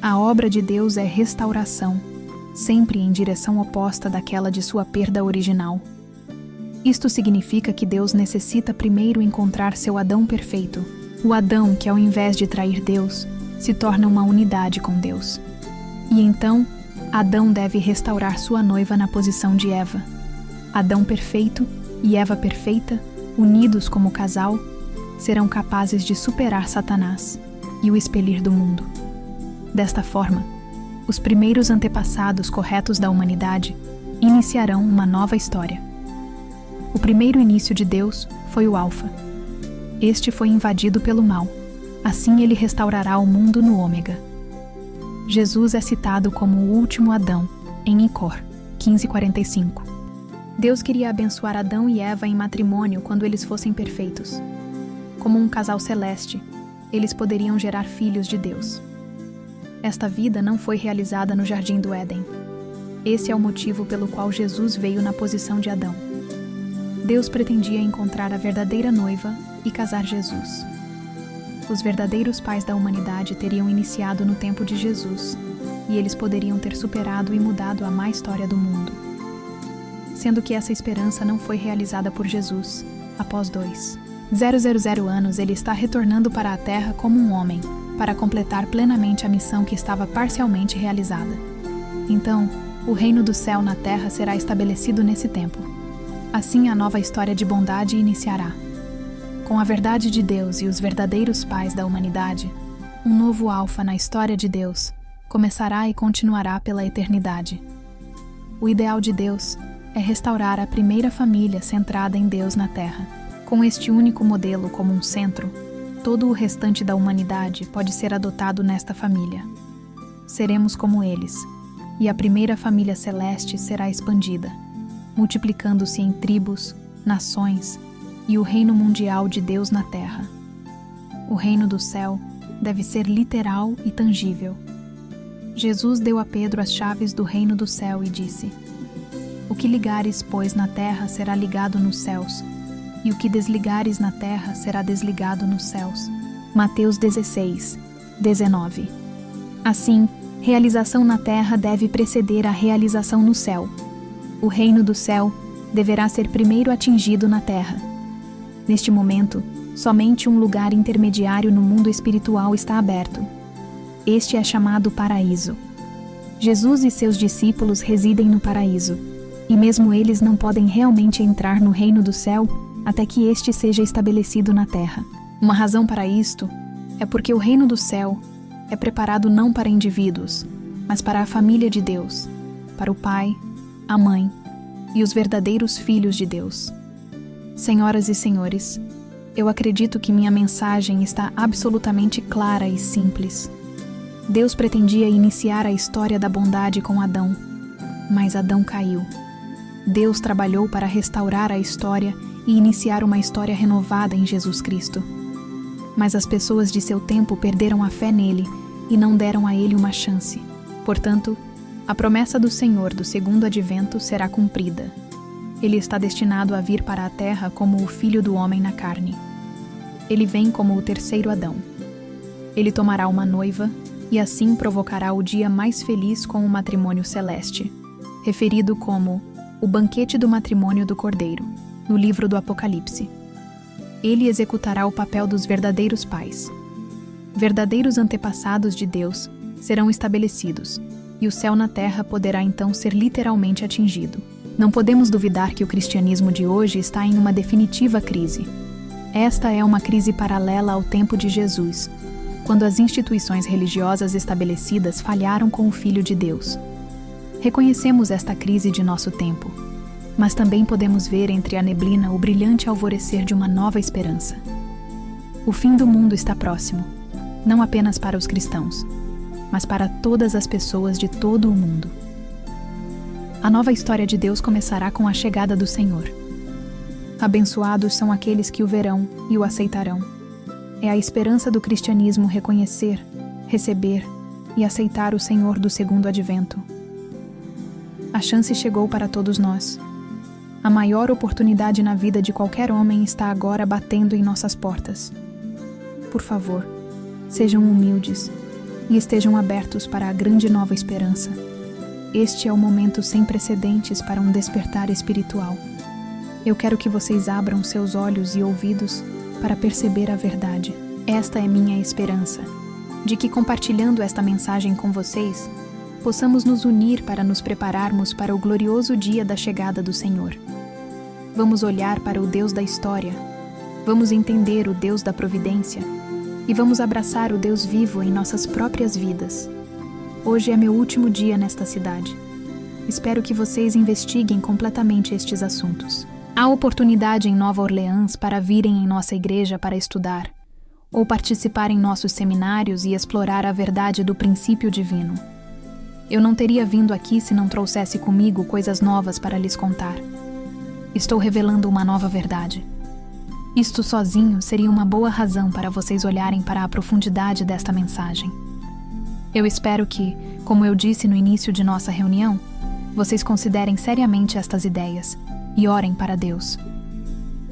A obra de Deus é restauração, sempre em direção oposta daquela de sua perda original. Isto significa que Deus necessita primeiro encontrar seu Adão perfeito, o Adão que, ao invés de trair Deus, se torna uma unidade com Deus. E então, Adão deve restaurar sua noiva na posição de Eva. Adão perfeito e Eva perfeita, unidos como casal, serão capazes de superar Satanás e o expelir do mundo. Desta forma, os primeiros antepassados corretos da humanidade iniciarão uma nova história. O primeiro início de Deus foi o Alfa. Este foi invadido pelo mal. Assim ele restaurará o mundo no Ômega. Jesus é citado como o último Adão, em Icor 15:45. Deus queria abençoar Adão e Eva em matrimônio quando eles fossem perfeitos. Como um casal celeste, eles poderiam gerar filhos de Deus. Esta vida não foi realizada no Jardim do Éden. Esse é o motivo pelo qual Jesus veio na posição de Adão. Deus pretendia encontrar a verdadeira noiva e casar Jesus. Os verdadeiros pais da humanidade teriam iniciado no tempo de Jesus, e eles poderiam ter superado e mudado a má história do mundo. Sendo que essa esperança não foi realizada por Jesus, após 2.000 anos ele está retornando para a Terra como um homem, para completar plenamente a missão que estava parcialmente realizada. Então, o reino do céu na Terra será estabelecido nesse tempo. Assim a nova história de bondade iniciará. Com a verdade de Deus e os verdadeiros pais da humanidade, um novo alfa na história de Deus começará e continuará pela eternidade. O ideal de Deus é restaurar a primeira família centrada em Deus na Terra. Com este único modelo como um centro, todo o restante da humanidade pode ser adotado nesta família. Seremos como eles, e a primeira família celeste será expandida, multiplicando-se em tribos, nações e o reino mundial de Deus na Terra. O reino do céu deve ser literal e tangível. Jesus deu a Pedro as chaves do reino do céu e disse: "O que ligares, pois, na terra será ligado nos céus, e o que desligares na terra será desligado nos céus." Mateus 16:19. Assim, realização na terra deve preceder a realização no céu. O reino do céu deverá ser primeiro atingido na terra. Neste momento, somente um lugar intermediário no mundo espiritual está aberto. Este é chamado paraíso. Jesus e seus discípulos residem no paraíso, e mesmo eles não podem realmente entrar no reino do céu até que este seja estabelecido na terra. Uma razão para isto é porque o reino do céu é preparado não para indivíduos, mas para a família de Deus, para o Pai, a Mãe e os verdadeiros filhos de Deus. Senhoras e senhores, eu acredito que minha mensagem está absolutamente clara e simples. Deus pretendia iniciar a história da bondade com Adão, mas Adão caiu. Deus trabalhou para restaurar a história e iniciar uma história renovada em Jesus Cristo. Mas as pessoas de seu tempo perderam a fé nele e não deram a ele uma chance. Portanto, a promessa do Senhor do segundo advento será cumprida. Ele está destinado a vir para a terra como o Filho do Homem na carne. Ele vem como o terceiro Adão. Ele tomará uma noiva e assim provocará o dia mais feliz com o matrimônio celeste, referido como o banquete do matrimônio do Cordeiro, no livro do Apocalipse. Ele executará o papel dos verdadeiros pais. Verdadeiros antepassados de Deus serão estabelecidos, e o céu na terra poderá então ser literalmente atingido. Não podemos duvidar que o cristianismo de hoje está em uma definitiva crise. Esta é uma crise paralela ao tempo de Jesus, quando as instituições religiosas estabelecidas falharam com o Filho de Deus. Reconhecemos esta crise de nosso tempo, mas também podemos ver entre a neblina o brilhante alvorecer de uma nova esperança. O fim do mundo está próximo, não apenas para os cristãos, mas para todas as pessoas de todo o mundo. A nova história de Deus começará com a chegada do Senhor. Abençoados são aqueles que o verão e o aceitarão. É a esperança do cristianismo reconhecer, receber e aceitar o Senhor do segundo advento. A chance chegou para todos nós. A maior oportunidade na vida de qualquer homem está agora batendo em nossas portas. Por favor, sejam humildes e estejam abertos para a grande nova esperança. Este é o momento sem precedentes para um despertar espiritual. Eu quero que vocês abram seus olhos e ouvidos para perceber a verdade. Esta é minha esperança, de que compartilhando esta mensagem com vocês, possamos nos unir para nos prepararmos para o glorioso dia da chegada do Senhor. Vamos olhar para o Deus da história, vamos entender o Deus da providência e vamos abraçar o Deus vivo em nossas próprias vidas. Hoje é meu último dia nesta cidade. Espero que vocês investiguem completamente estes assuntos. Há oportunidade em Nova Orleans para virem em nossa igreja para estudar, ou participar em nossos seminários e explorar a verdade do princípio divino. Eu não teria vindo aqui se não trouxesse comigo coisas novas para lhes contar. Estou revelando uma nova verdade. Isto sozinho seria uma boa razão para vocês olharem para a profundidade desta mensagem. Eu espero que, como eu disse no início de nossa reunião, vocês considerem seriamente estas ideias e orem para Deus.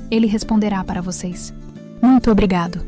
Ele responderá para vocês. Muito obrigado.